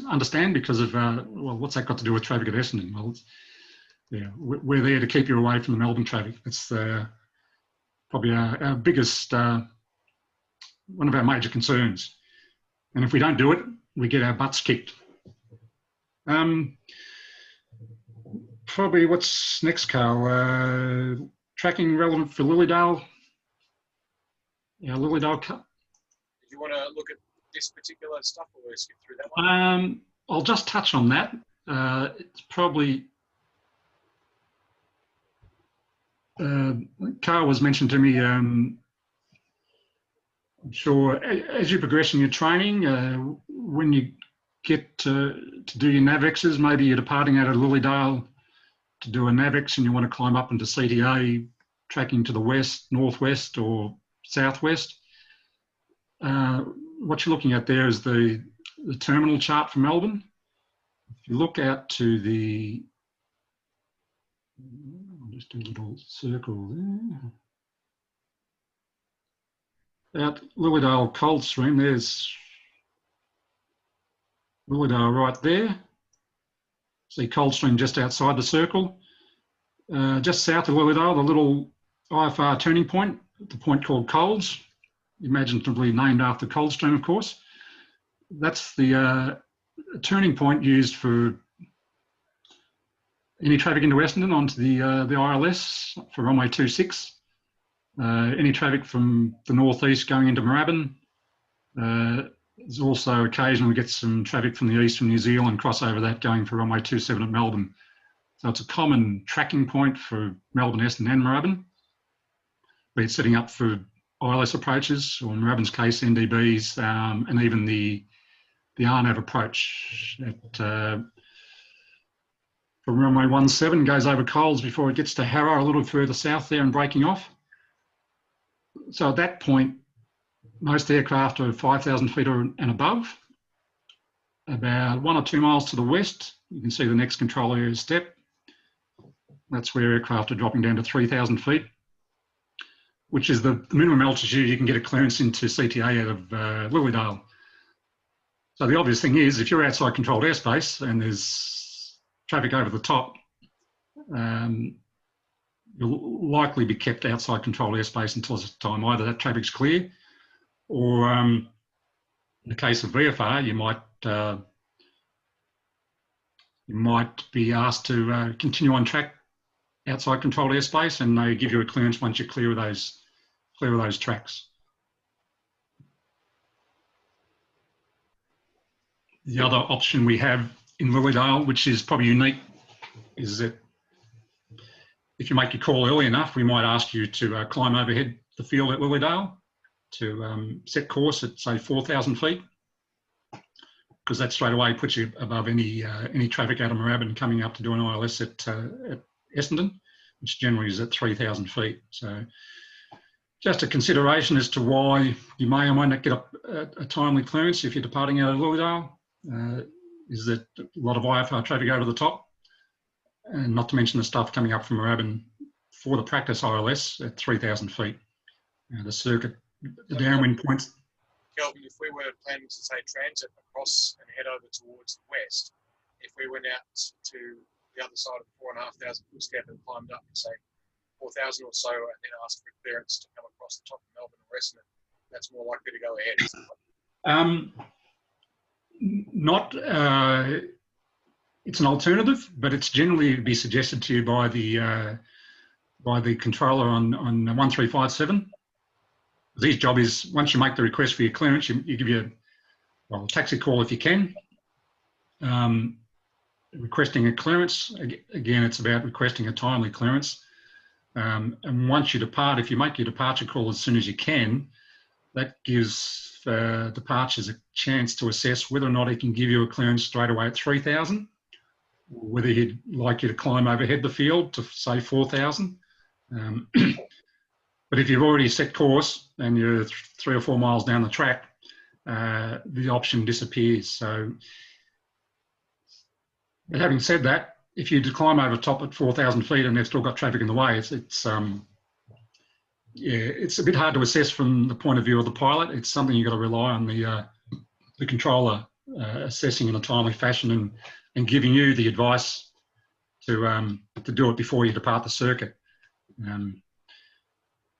understand because of well, what's that got to do with traffic at Essendon? Well, yeah, we're there to keep you away from the Melbourne traffic. It's probably our biggest, one of our major concerns. And if we don't do it, we get our butts kicked. Probably what's next, Carl? Tracking relevant for Lilydale. Yeah, Lilydale Cup. If you want to look at this particular stuff, or skip through that one? I'll just touch on that. It's probably Carl was mentioned to me. I'm sure as you progress in your training, when you get to do your NAVXs, maybe you're departing out of Lilydale to do a NAVX and you want to climb up into CTA, tracking to the west, northwest, or southwest. What you're looking at there is the terminal chart for Melbourne. If you look out to the, I'll just do a little circle there. Out Lilydale Coldstream, there's Lilydale right there. See Coldstream just outside the circle. Just south of Lilydale, the little IFR turning point, the point called Colds, imaginatively named after Coldstream, of course. That's the turning point used for any traffic into Essendon onto the ILS for runway 26. Any traffic from the northeast going into Moorabbin. There's also occasionally we get some traffic from the east from New Zealand, cross over that going for runway 27 at Melbourne. So it's a common tracking point for Melbourne, Essendon and Moorabbin. Be it setting up for ILS approaches, or in Moorabbin's case, NDBs, and even the RNAV approach at from runway 17 goes over Coles before it gets to Harrow a little further south there and breaking off. So at that point, most aircraft are 5,000 feet and above. About 1 or 2 miles to the west, you can see the next control area step. That's where aircraft are dropping down to 3,000 feet, which is the minimum altitude you can get a clearance into CTA out of Lilydale. So the obvious thing is, if you're outside controlled airspace and there's traffic over the top, you'll likely be kept outside controlled airspace until the time either that traffic's clear, or in the case of VFR, you might be asked to continue on track outside controlled airspace, and they give you a clearance once you're clear of those tracks. The other option we have in Lilydale, which is probably unique, is that if you make your call early enough, we might ask you to climb overhead the field at Lilydale to set course at, say, 4,000 feet, because that straight away puts you above any traffic out of Moorabbin coming up to do an ILS at Essendon, which generally is at 3,000 feet. So just a consideration as to why you may or may not get a timely clearance if you're departing out of Lilydale, is that a lot of IFR traffic over the top, and not to mention the stuff coming up from Moorabbin for the practice ILS at 3,000 feet. The circuit, the downwind points. Kelvin, if we were planning to, say, transit across and head over towards the west, if we went out to the other side of the 4,500 foot step and climbed up to, say, 4,000 or so, and then asked for clearance to come across the top of Melbourne or Essendon, that's more likely to go ahead, isn't it? It's an alternative, but it's generally be suggested to you by the controller on 1357. His job is, once you make the request for your clearance, you give you a taxi call if you can. Requesting a clearance, again, it's about requesting a timely clearance. And once you depart, if you make your departure call as soon as you can, that gives departures a chance to assess whether or not he can give you a clearance straight away at 3,000, whether he'd like you to climb overhead the field to, say, 4,000. But if you've already set course and you're 3 or 4 miles down the track, the option disappears. So, but having said that, if you climb over top at 4,000 feet and they've still got traffic in the way, it's a bit hard to assess from the point of view of the pilot. It's something you've got to rely on the controller assessing in a timely fashion and giving you the advice to do it before you depart the circuit.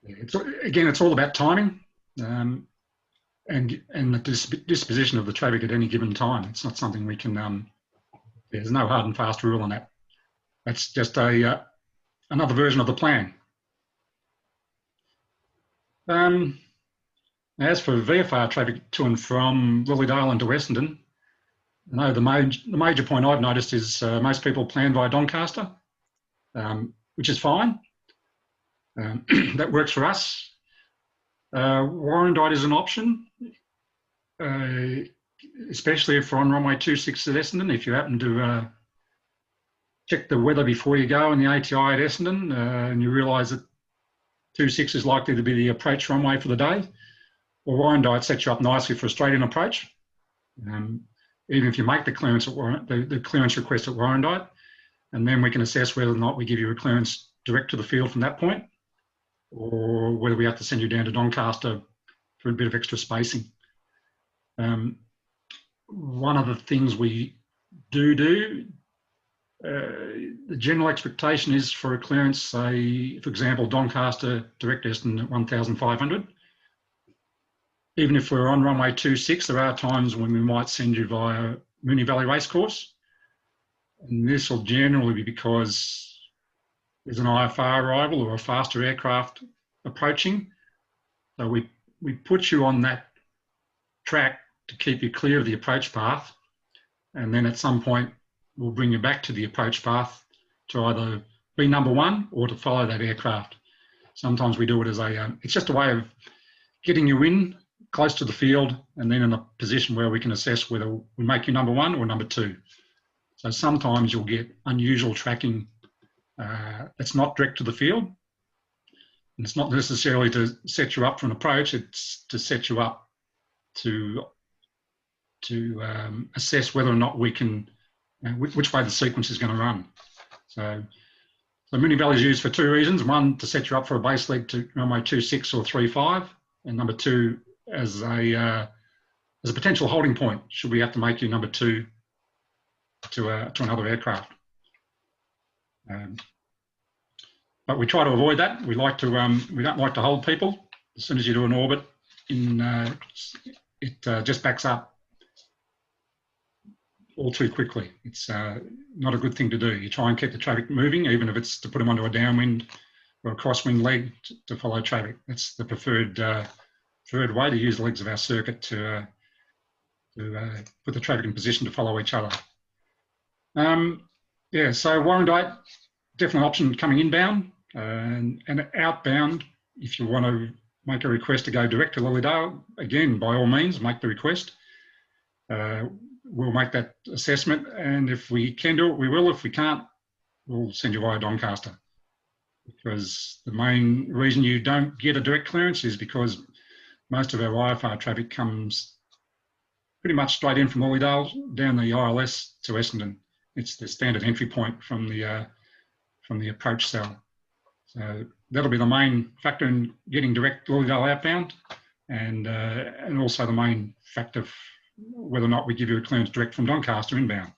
It's all about timing and the disposition of the traffic at any given time. It's not something we can. There's no hard and fast rule on that. That's just another version of the plan. As for VFR traffic to and from Lilydale and to Essendon, no, the major point I've noticed is most people plan via Doncaster, which is fine. That works for us. Warrandyte is an option, especially if we're on runway 26 at Essendon. If you happen to check the weather before you go in the ATI at Essendon and you realise that 26 is likely to be the approach runway for the day, well, Warrandyte sets you up nicely for a straight-in approach. Even if you make the clearance the clearance request at Warrandyte, and then we can assess whether or not we give you a clearance direct to the field from that point, or whether we have to send you down to Doncaster for a bit of extra spacing. One of the things we do, the general expectation is for a clearance, say, for example, Doncaster direct Essendon at 1,500. Even if we're on runway 26, there are times when we might send you via Moonee Valley Racecourse. And this will generally be because there's an IFR arrival or a faster aircraft approaching. So we put you on that track to keep you clear of the approach path. And then at some point, we'll bring you back to the approach path to either be number one or to follow that aircraft. Sometimes we do it as it's just a way of getting you in close to the field and then in a position where we can assess whether we make you number one or number two. So sometimes you'll get unusual tracking that's not direct to the field. And it's not necessarily to set you up for an approach, it's to set you up to assess whether or not we can, which way the sequence is going to run. So So mooning value is used for two reasons. One, to set you up for a base leg to runway 26 or 35, and number two, as a potential holding point should we have to make you number two to another aircraft. But we try to avoid that. We like to we don't like to hold people. As soon as you do an orbit, it just backs up all too quickly. It's not a good thing to do. You try and keep the traffic moving, even if it's to put them onto a downwind or a crosswind leg to follow traffic. That's the preferred way to use the legs of our circuit to put the traffic in position to follow each other. Yeah, so Warrandyte, definitely option coming inbound, and outbound, if you want to make a request to go direct to Lilydale, again, by all means, make the request. We'll make that assessment, and if we can do it, we will. If we can't, we'll send you via Doncaster. Because the main reason you don't get a direct clearance is because most of our IFR traffic comes pretty much straight in from Lilydale down the ILS to Essendon. It's the standard entry point from the approach cell. So that'll be the main factor in getting direct Lilydale outbound, and also the main factor whether or not we give you a clearance direct from Doncaster inbound.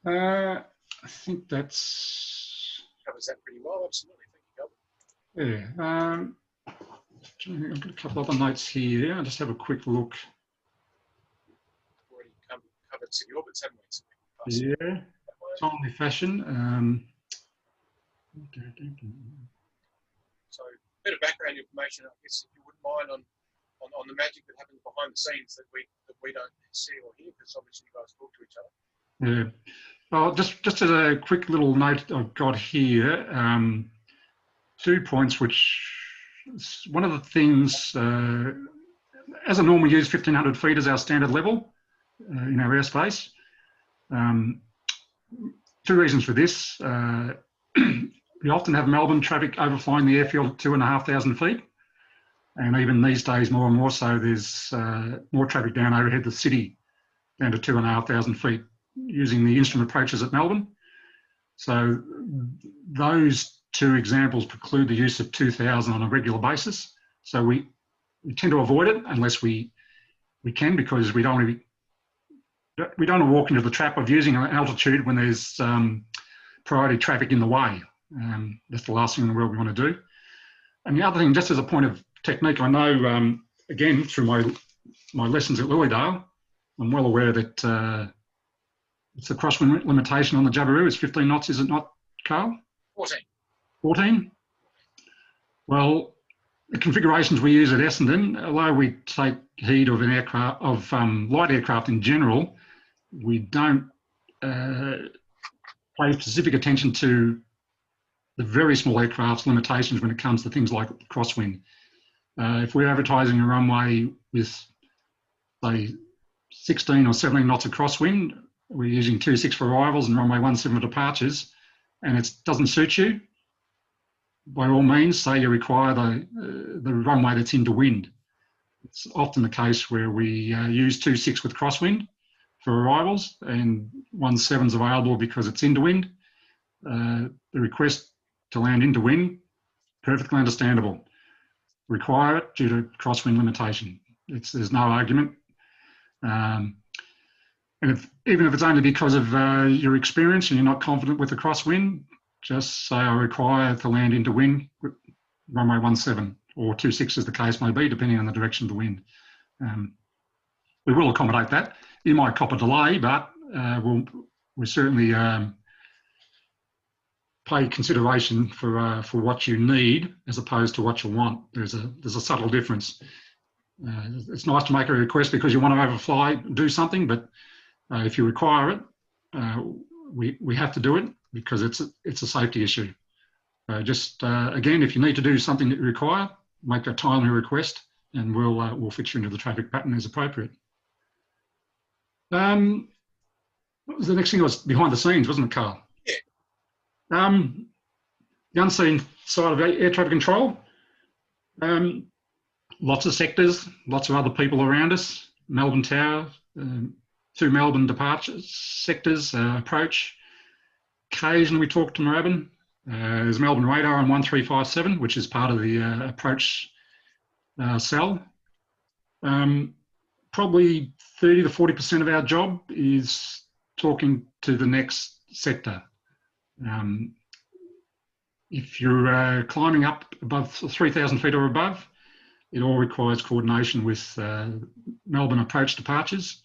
I think that's covers that pretty well. Absolutely, thank you, Calvin. Yeah. I've got a couple other notes here. I'll just have a quick look. Already covered city orbits, haven't we? Yeah, timely fashion. So a bit of background information, I guess, if you wouldn't mind, on the magic that happens behind the scenes that we don't see or hear, because obviously you guys talk to each other. Yeah. Well, just as a quick little note I've got here, 2 points, which one of the things, as a normal use 1500 feet as our standard level in our airspace. 2 reasons for this. We often have Melbourne traffic overflying the airfield at 2,500 feet. And even these days, more and more so, there's more traffic down overhead the city, down to 2,500 feet, using the instrument approaches at Melbourne. So those 2 examples preclude the use of 2,000 on a regular basis. So we tend to avoid it unless we can, because we don't want to walk into the trap of using an altitude when there's priority traffic in the way. That's the last thing in the world we want to do. And the other thing, just as a point of technique, I know, again, through my lessons at Lilydale, I'm well aware that it's a crosswind limitation on the Jabiru. It's 15 knots, is it not, Carl? 14. 14? Well, the configurations we use at Essendon, although we take heed of light aircraft in general, we don't pay specific attention to the very small aircraft's limitations when it comes to things like crosswind. If we're advertising a runway with, say, 16 or 17 knots of crosswind, we're using 26 for arrivals and runway 17 for departures, and it doesn't suit you, by all means, say you require the runway that's into wind. It's often the case where we use 26 with crosswind for arrivals, and 17's available because it's into wind. The request to land into wind, perfectly understandable. Require it due to crosswind limitation. There's no argument. And even if it's only because of your experience and you're not confident with the crosswind, just say I require to land into wind, runway 17 or 26 as the case may be, depending on the direction of the wind. We will accommodate that. You might cop a delay, but we certainly pay consideration for what you need as opposed to what you want. There's a subtle difference. It's nice to make a request because you want to overfly, do something, but if you require it, we have to do it because it's a safety issue. Again, if you need to do something that you require, make a timely request, and we'll fit you into the traffic pattern as appropriate. What was the next thing? It was behind the scenes, wasn't it, Carl? Yeah. The unseen side of air traffic control. Lots of sectors, lots of other people around us. Melbourne Tower, 2 Melbourne departure sectors, approach, occasionally we talk to Moorabbin. There's Melbourne Radar on 1357, which is part of the approach cell. Probably 30 to 40% of our job is talking to the next sector. If you're climbing up above 3,000 feet or above, it all requires coordination with Melbourne approach departures.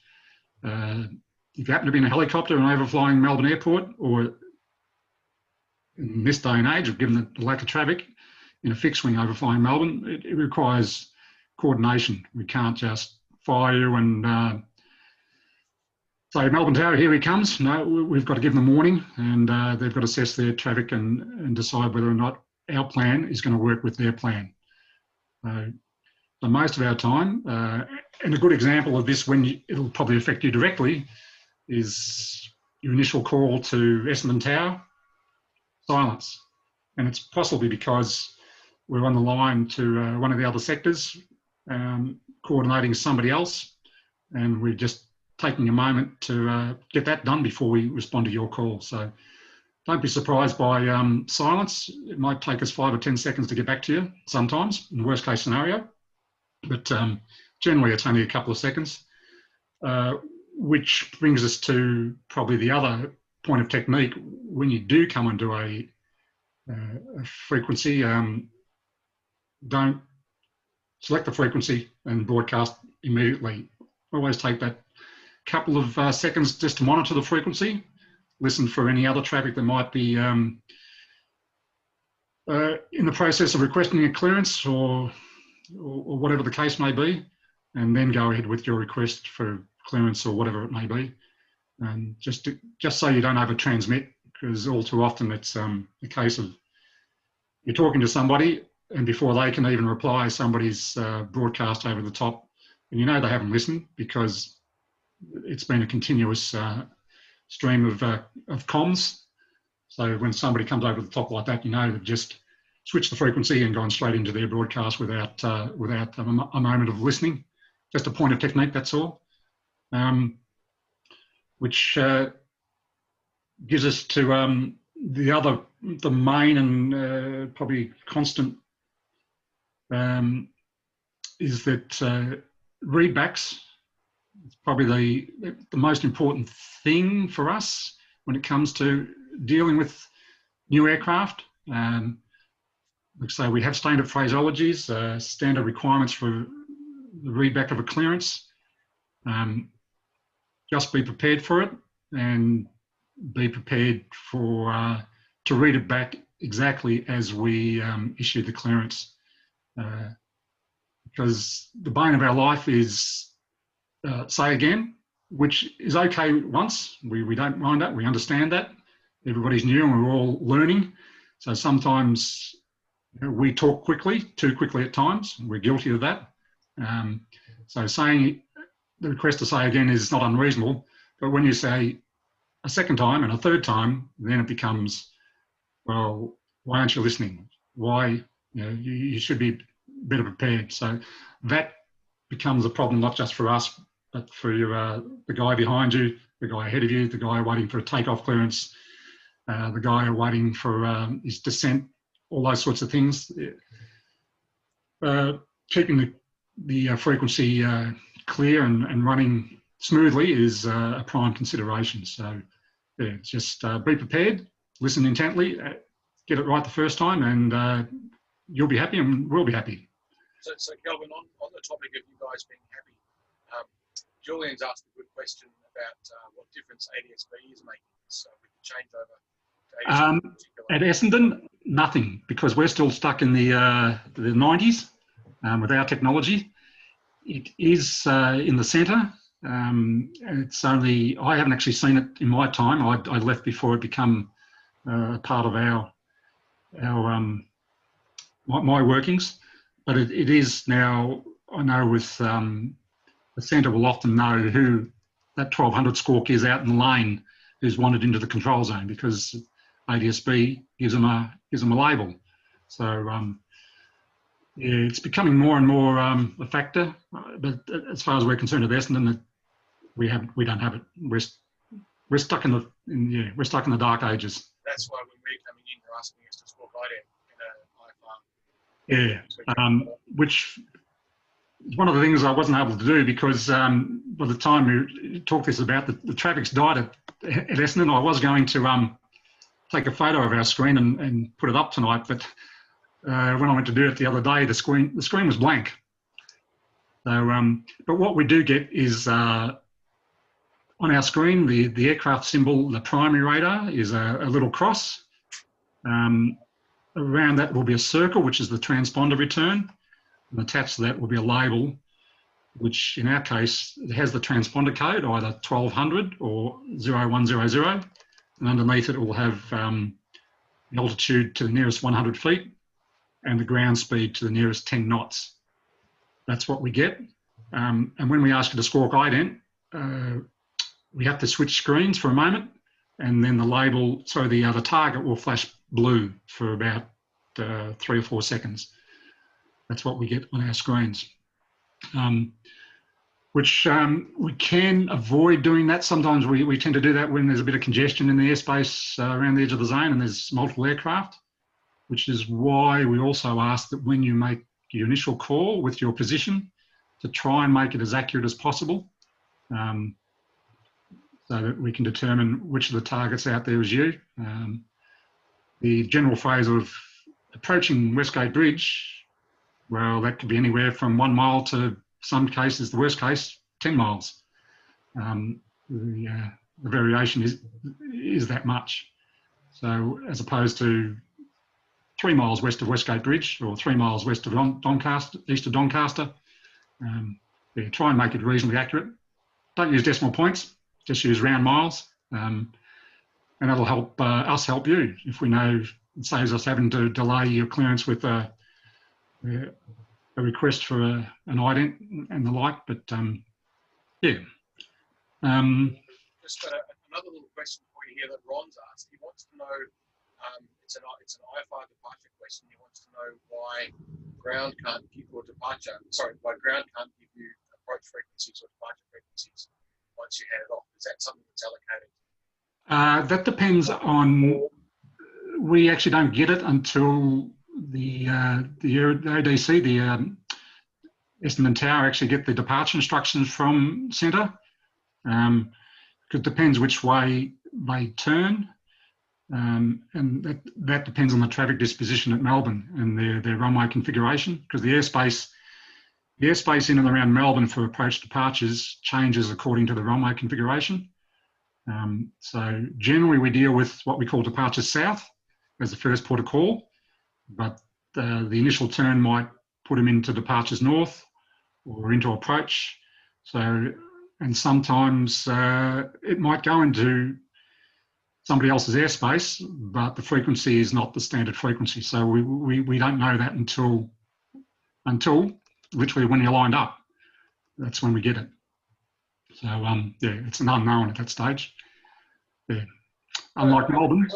If you happen to be in a helicopter and overflying Melbourne Airport, or in this day and age, given the lack of traffic, in a fixed wing overflying Melbourne, it requires coordination. We can't just fire you and say, Melbourne Tower, here he comes. No, we've got to give them a warning, and they've got to assess their traffic and decide whether or not our plan is going to work with their plan. So most of our time, and a good example of this when it'll probably affect you directly, is your initial call to Essendon Tower, silence. And it's possibly because we're on the line to one of the other sectors, coordinating somebody else, and we're just taking a moment to get that done before we respond to your call. So don't be surprised by silence. It might take us 5 or 10 seconds to get back to you sometimes, in the worst case scenario, but generally it's only a couple of seconds, which brings us to probably the other point of technique. When you do come into a frequency, don't select the frequency and broadcast immediately. Always take that couple of seconds just to monitor the frequency, listen for any other traffic that might be in the process of requesting a clearance or whatever the case may be, and then go ahead with your request for clearance or whatever it may be. And just so you don't over transmit, because all too often it's a case of you're talking to somebody and before they can even reply, somebody's broadcast over the top, and you know they haven't listened because it's been a continuous stream of comms. So when somebody comes over the top like that, you know they've just switched the frequency and gone straight into their broadcast without a moment of listening. Just a point of technique, that's all. Which gives us to the main and probably constant is that readbacks is probably the most important thing for us when it comes to dealing with new aircraft. So we have standard phraseologies, standard requirements for the readback of a clearance. Just be prepared for it, and be prepared for to read it back exactly as we issue the clearance. Because the bane of our life is say again, which is okay once. We don't mind that, we understand that. Everybody's new and we're all learning. So sometimes we talk quickly, too quickly at times. We're guilty of that. So saying the request to say again is not unreasonable, but when you say a second time and a third time, then it becomes, well, why aren't you listening? Why, you should be better prepared. So that becomes a problem, not just for us, but for the guy behind you, the guy ahead of you, the guy waiting for a takeoff clearance, the guy waiting for his descent, all those sorts of things. Keeping the frequency clear and running smoothly is a prime consideration. So yeah, just be prepared, listen intently, get it right the first time, and you'll be happy and we'll be happy. So Kelvin, on the topic of you guys being happy, Julian's asked a good question about what difference ADSB is making with the changeover to ADSB. At Essendon, nothing, because we're still stuck in the 90s with our technology. It is in the centre. It's only, I haven't actually seen it in my time. I left before it became part of my workings, but it is now. I know with the centre will often know who that 1200 squawk is out in the lane, who's wandered into the control zone, because ADSB gives them a label. So yeah, it's becoming more and more a factor. But as far as we're concerned at Essendon, we don't have it. We're stuck in the dark ages. that's why when we're coming in, they're asking us to score guide in a IFR. Yeah, which is one of the things I wasn't able to do because by the time we talked this about, the traffic's died at Essendon. I was going to take a photo of our screen and put it up tonight, but when I went to do it the other day, the screen was blank. So, but what we do get is on our screen, the aircraft symbol, the primary radar, is a little cross. Around that will be a circle, which is the transponder return. And attached to that will be a label, which in our case, it has the transponder code, either 1200 or 0100. And underneath it will have the altitude to the nearest 100 feet and the ground speed to the nearest 10 knots. That's what we get. And when we ask you to score ident, we have to switch screens for a moment, and then the label, so the target will flash blue for about 3 or 4 seconds. That's what we get on our screens. Which we can avoid doing that. Sometimes we tend to do that when there's a bit of congestion in the airspace around the edge of the zone and there's multiple aircraft, which is why we also ask that when you make your initial call with your position, to try and make it as accurate as possible, so that we can determine which of the targets out there is you. The general phrase of approaching Westgate Bridge, well, that could be anywhere from 1 mile to, some cases, the worst case, 10 miles. The variation is that much. So as opposed to 3 miles west of Westgate Bridge or 3 miles west of Doncaster, east of Doncaster, yeah, try and make it reasonably accurate. Don't use decimal points, just use round miles. And that'll help us help you. If we know, it saves us having to delay your clearance with a request for an ident and the like, but yeah. Just got another little question for you here that Ron's asked. He wants to know, it's an IFR departure question. He wants to know why ground can't give you why ground can't give you approach frequencies or departure frequencies once you hand it off. Is that something that's allocated? That depends on, we actually don't get it until the ODC, the Essendon Tower, actually get the departure instructions from centre. Because it depends which way they turn. And that depends on the traffic disposition at Melbourne and their runway configuration, because the airspace in and around Melbourne for approach departures changes according to the runway configuration. So generally we deal with what we call departure south as the first port of call, but the initial turn might put them into departures north or into approach. So, and sometimes it might go into somebody else's airspace, but the frequency is not the standard frequency. So we don't know that until literally when you're lined up. That's when we get it. So yeah, it's an unknown at that stage. Yeah. Unlike Melbourne.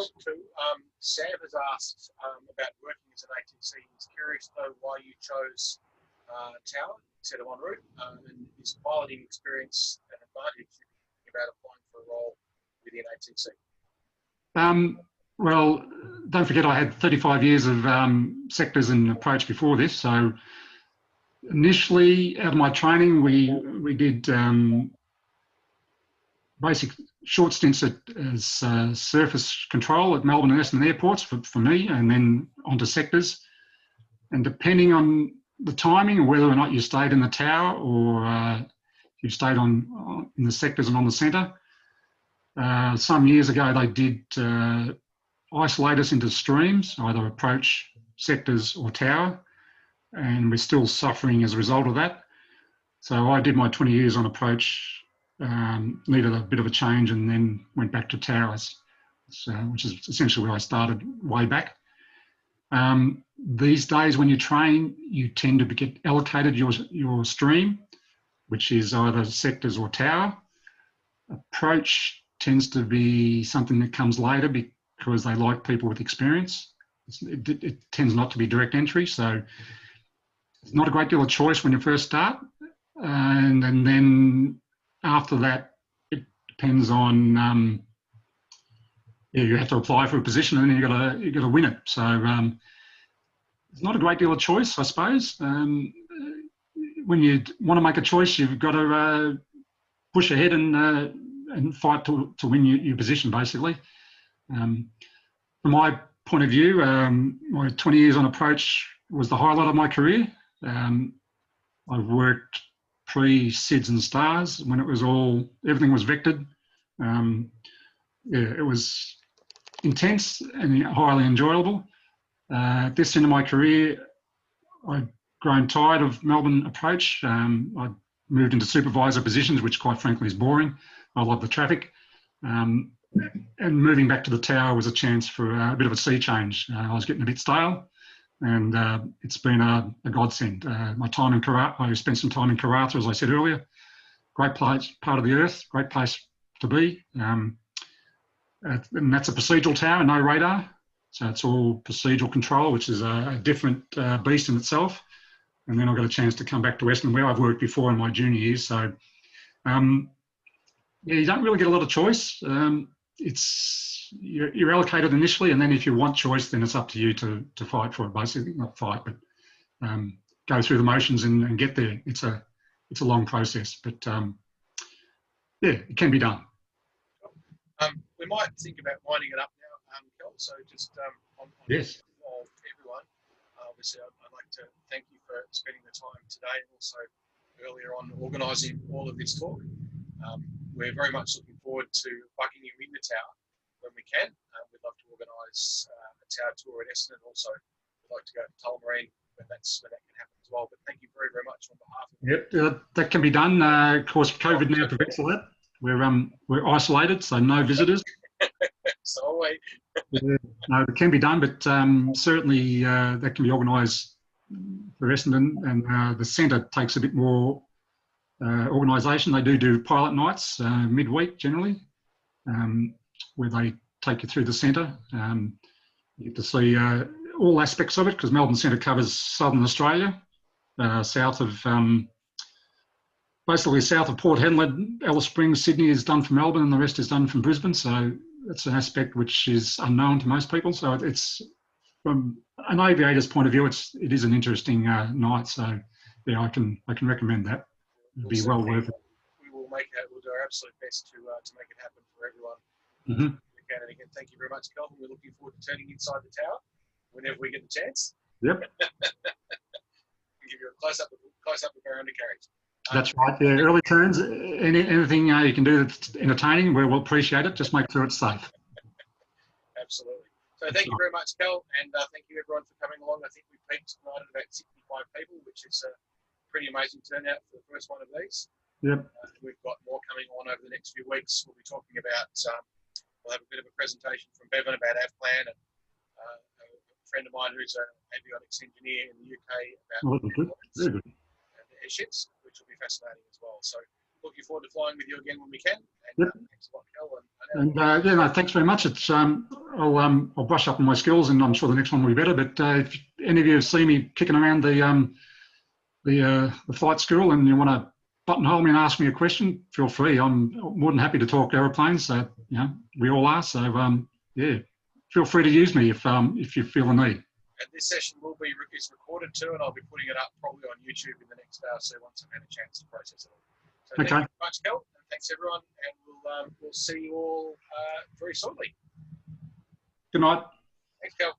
Sam has asked about working as an ATC. He's curious to know why you chose Tower instead of en route, and is piloting experience an advantage if you think about applying for a role within ATC? Well, don't forget I had 35 years of sectors and approach before this. So initially out of my training, we did basic short stints as surface control at Melbourne and Essendon airports for me, and then onto sectors. And depending on the timing, whether or not you stayed in the tower or you stayed in the sectors and on the centre, some years ago they did isolate us into streams, either approach, sectors or tower, and we're still suffering as a result of that. So I did my 20 years on approach, needed a bit of a change, and then went back to towers, which is essentially where I started way back. These days when you train, you tend to get allocated your stream, which is either sectors or tower. Approach tends to be something that comes later because they like people with experience. It tends not to be direct entry, so it's not a great deal of choice when you first start. And then after that, it depends on yeah, you have to apply for a position and then you got to win it. So there's not a great deal of choice, I suppose. When you want to make a choice, you've got to push ahead and fight to win your position, basically. From my point of view, my 20 years on approach was the highlight of my career. I've worked pre-SIDS and STARS when it was everything was vectored. Yeah, it was intense and highly enjoyable. At this end of my career, I'd grown tired of Melbourne approach. I moved into supervisor positions, which quite frankly is boring. I love the traffic. And moving back to the tower was a chance for a bit of a sea change. I was getting a bit stale, and it's been a godsend. My time in Karratha, I spent some time in Karratha, as I said earlier. Great place, part of the earth, great place to be. And that's a procedural tower, no radar. So it's all procedural control, which is a different beast in itself. And then I got a chance to come back to Essendon, where I've worked before in my junior years. So, yeah, you don't really get a lot of choice. You're allocated initially, and then if you want choice, then it's up to you to fight for it. Basically, not fight, but go through the motions and get there. It's a long process, but yeah, it can be done. We might think about winding it up now, Kel. So just on Yes. of everyone, obviously I'd like to thank you for spending the time today and also earlier on organising all of this talk. We're very much looking forward to bugging you in the tower when we can. We'd love to organise a tower tour at Essendon. Also, we'd like to go to Tullamarine when that can happen as well. But thank you very, very much on behalf of. Yep, that can be done. Of course, COVID now prevents all that. We're isolated, so no visitors. So no, it can be done, but certainly that can be organised for Essendon, and the centre takes a bit more organisation. They do pilot nights midweek generally, where they take you through the centre. You get to see all aspects of it, because Melbourne Centre covers southern Australia, south of basically south of Port Hedland, Alice Springs, Sydney is done from Melbourne, and the rest is done from Brisbane. So that's an aspect which is unknown to most people. So it's, from an aviator's point of view, it is an interesting night. So yeah, I can recommend that. It'd be well worth it. We'll do our absolute best to make it happen for everyone. Mm-hmm. And again, thank you very much, Kelvin. We're looking forward to turning inside the tower whenever we get the chance. Yep. Give you a close up of our undercarriage. That's right. Yeah, early turns. Anything you can do that's entertaining, we'll appreciate it. Just make sure it's safe. Absolutely. So thank you very much, Kel, and thank you everyone for coming along. I think we peaked tonight at about 65 people, which is a pretty amazing turnout for the first one of these. Yep. We've got more coming on over the next few weeks. We'll be talking about. We'll have a bit of a presentation from Bevan about AVPLAN, and a friend of mine who's an avionics engineer in the UK about Very good. airships, which will be fascinating as well. So looking forward to flying with you again when we can. And yep. Thanks a lot, Kel. Yeah, no, thanks very much. It's I'll brush up on my skills, and I'm sure the next one will be better. But if any of you see me kicking around the flight school and you want to buttonhole me and ask me a question, feel free. I'm more than happy to talk aeroplanes. So we all are. So yeah, feel free to use me if you feel the need. And this session is recorded too, and I'll be putting it up probably on YouTube in the next day or so once I've had a chance to process it all. So thank you very much, Kel, and thanks everyone, and we'll see you all very shortly. Good night. Thanks, Kel.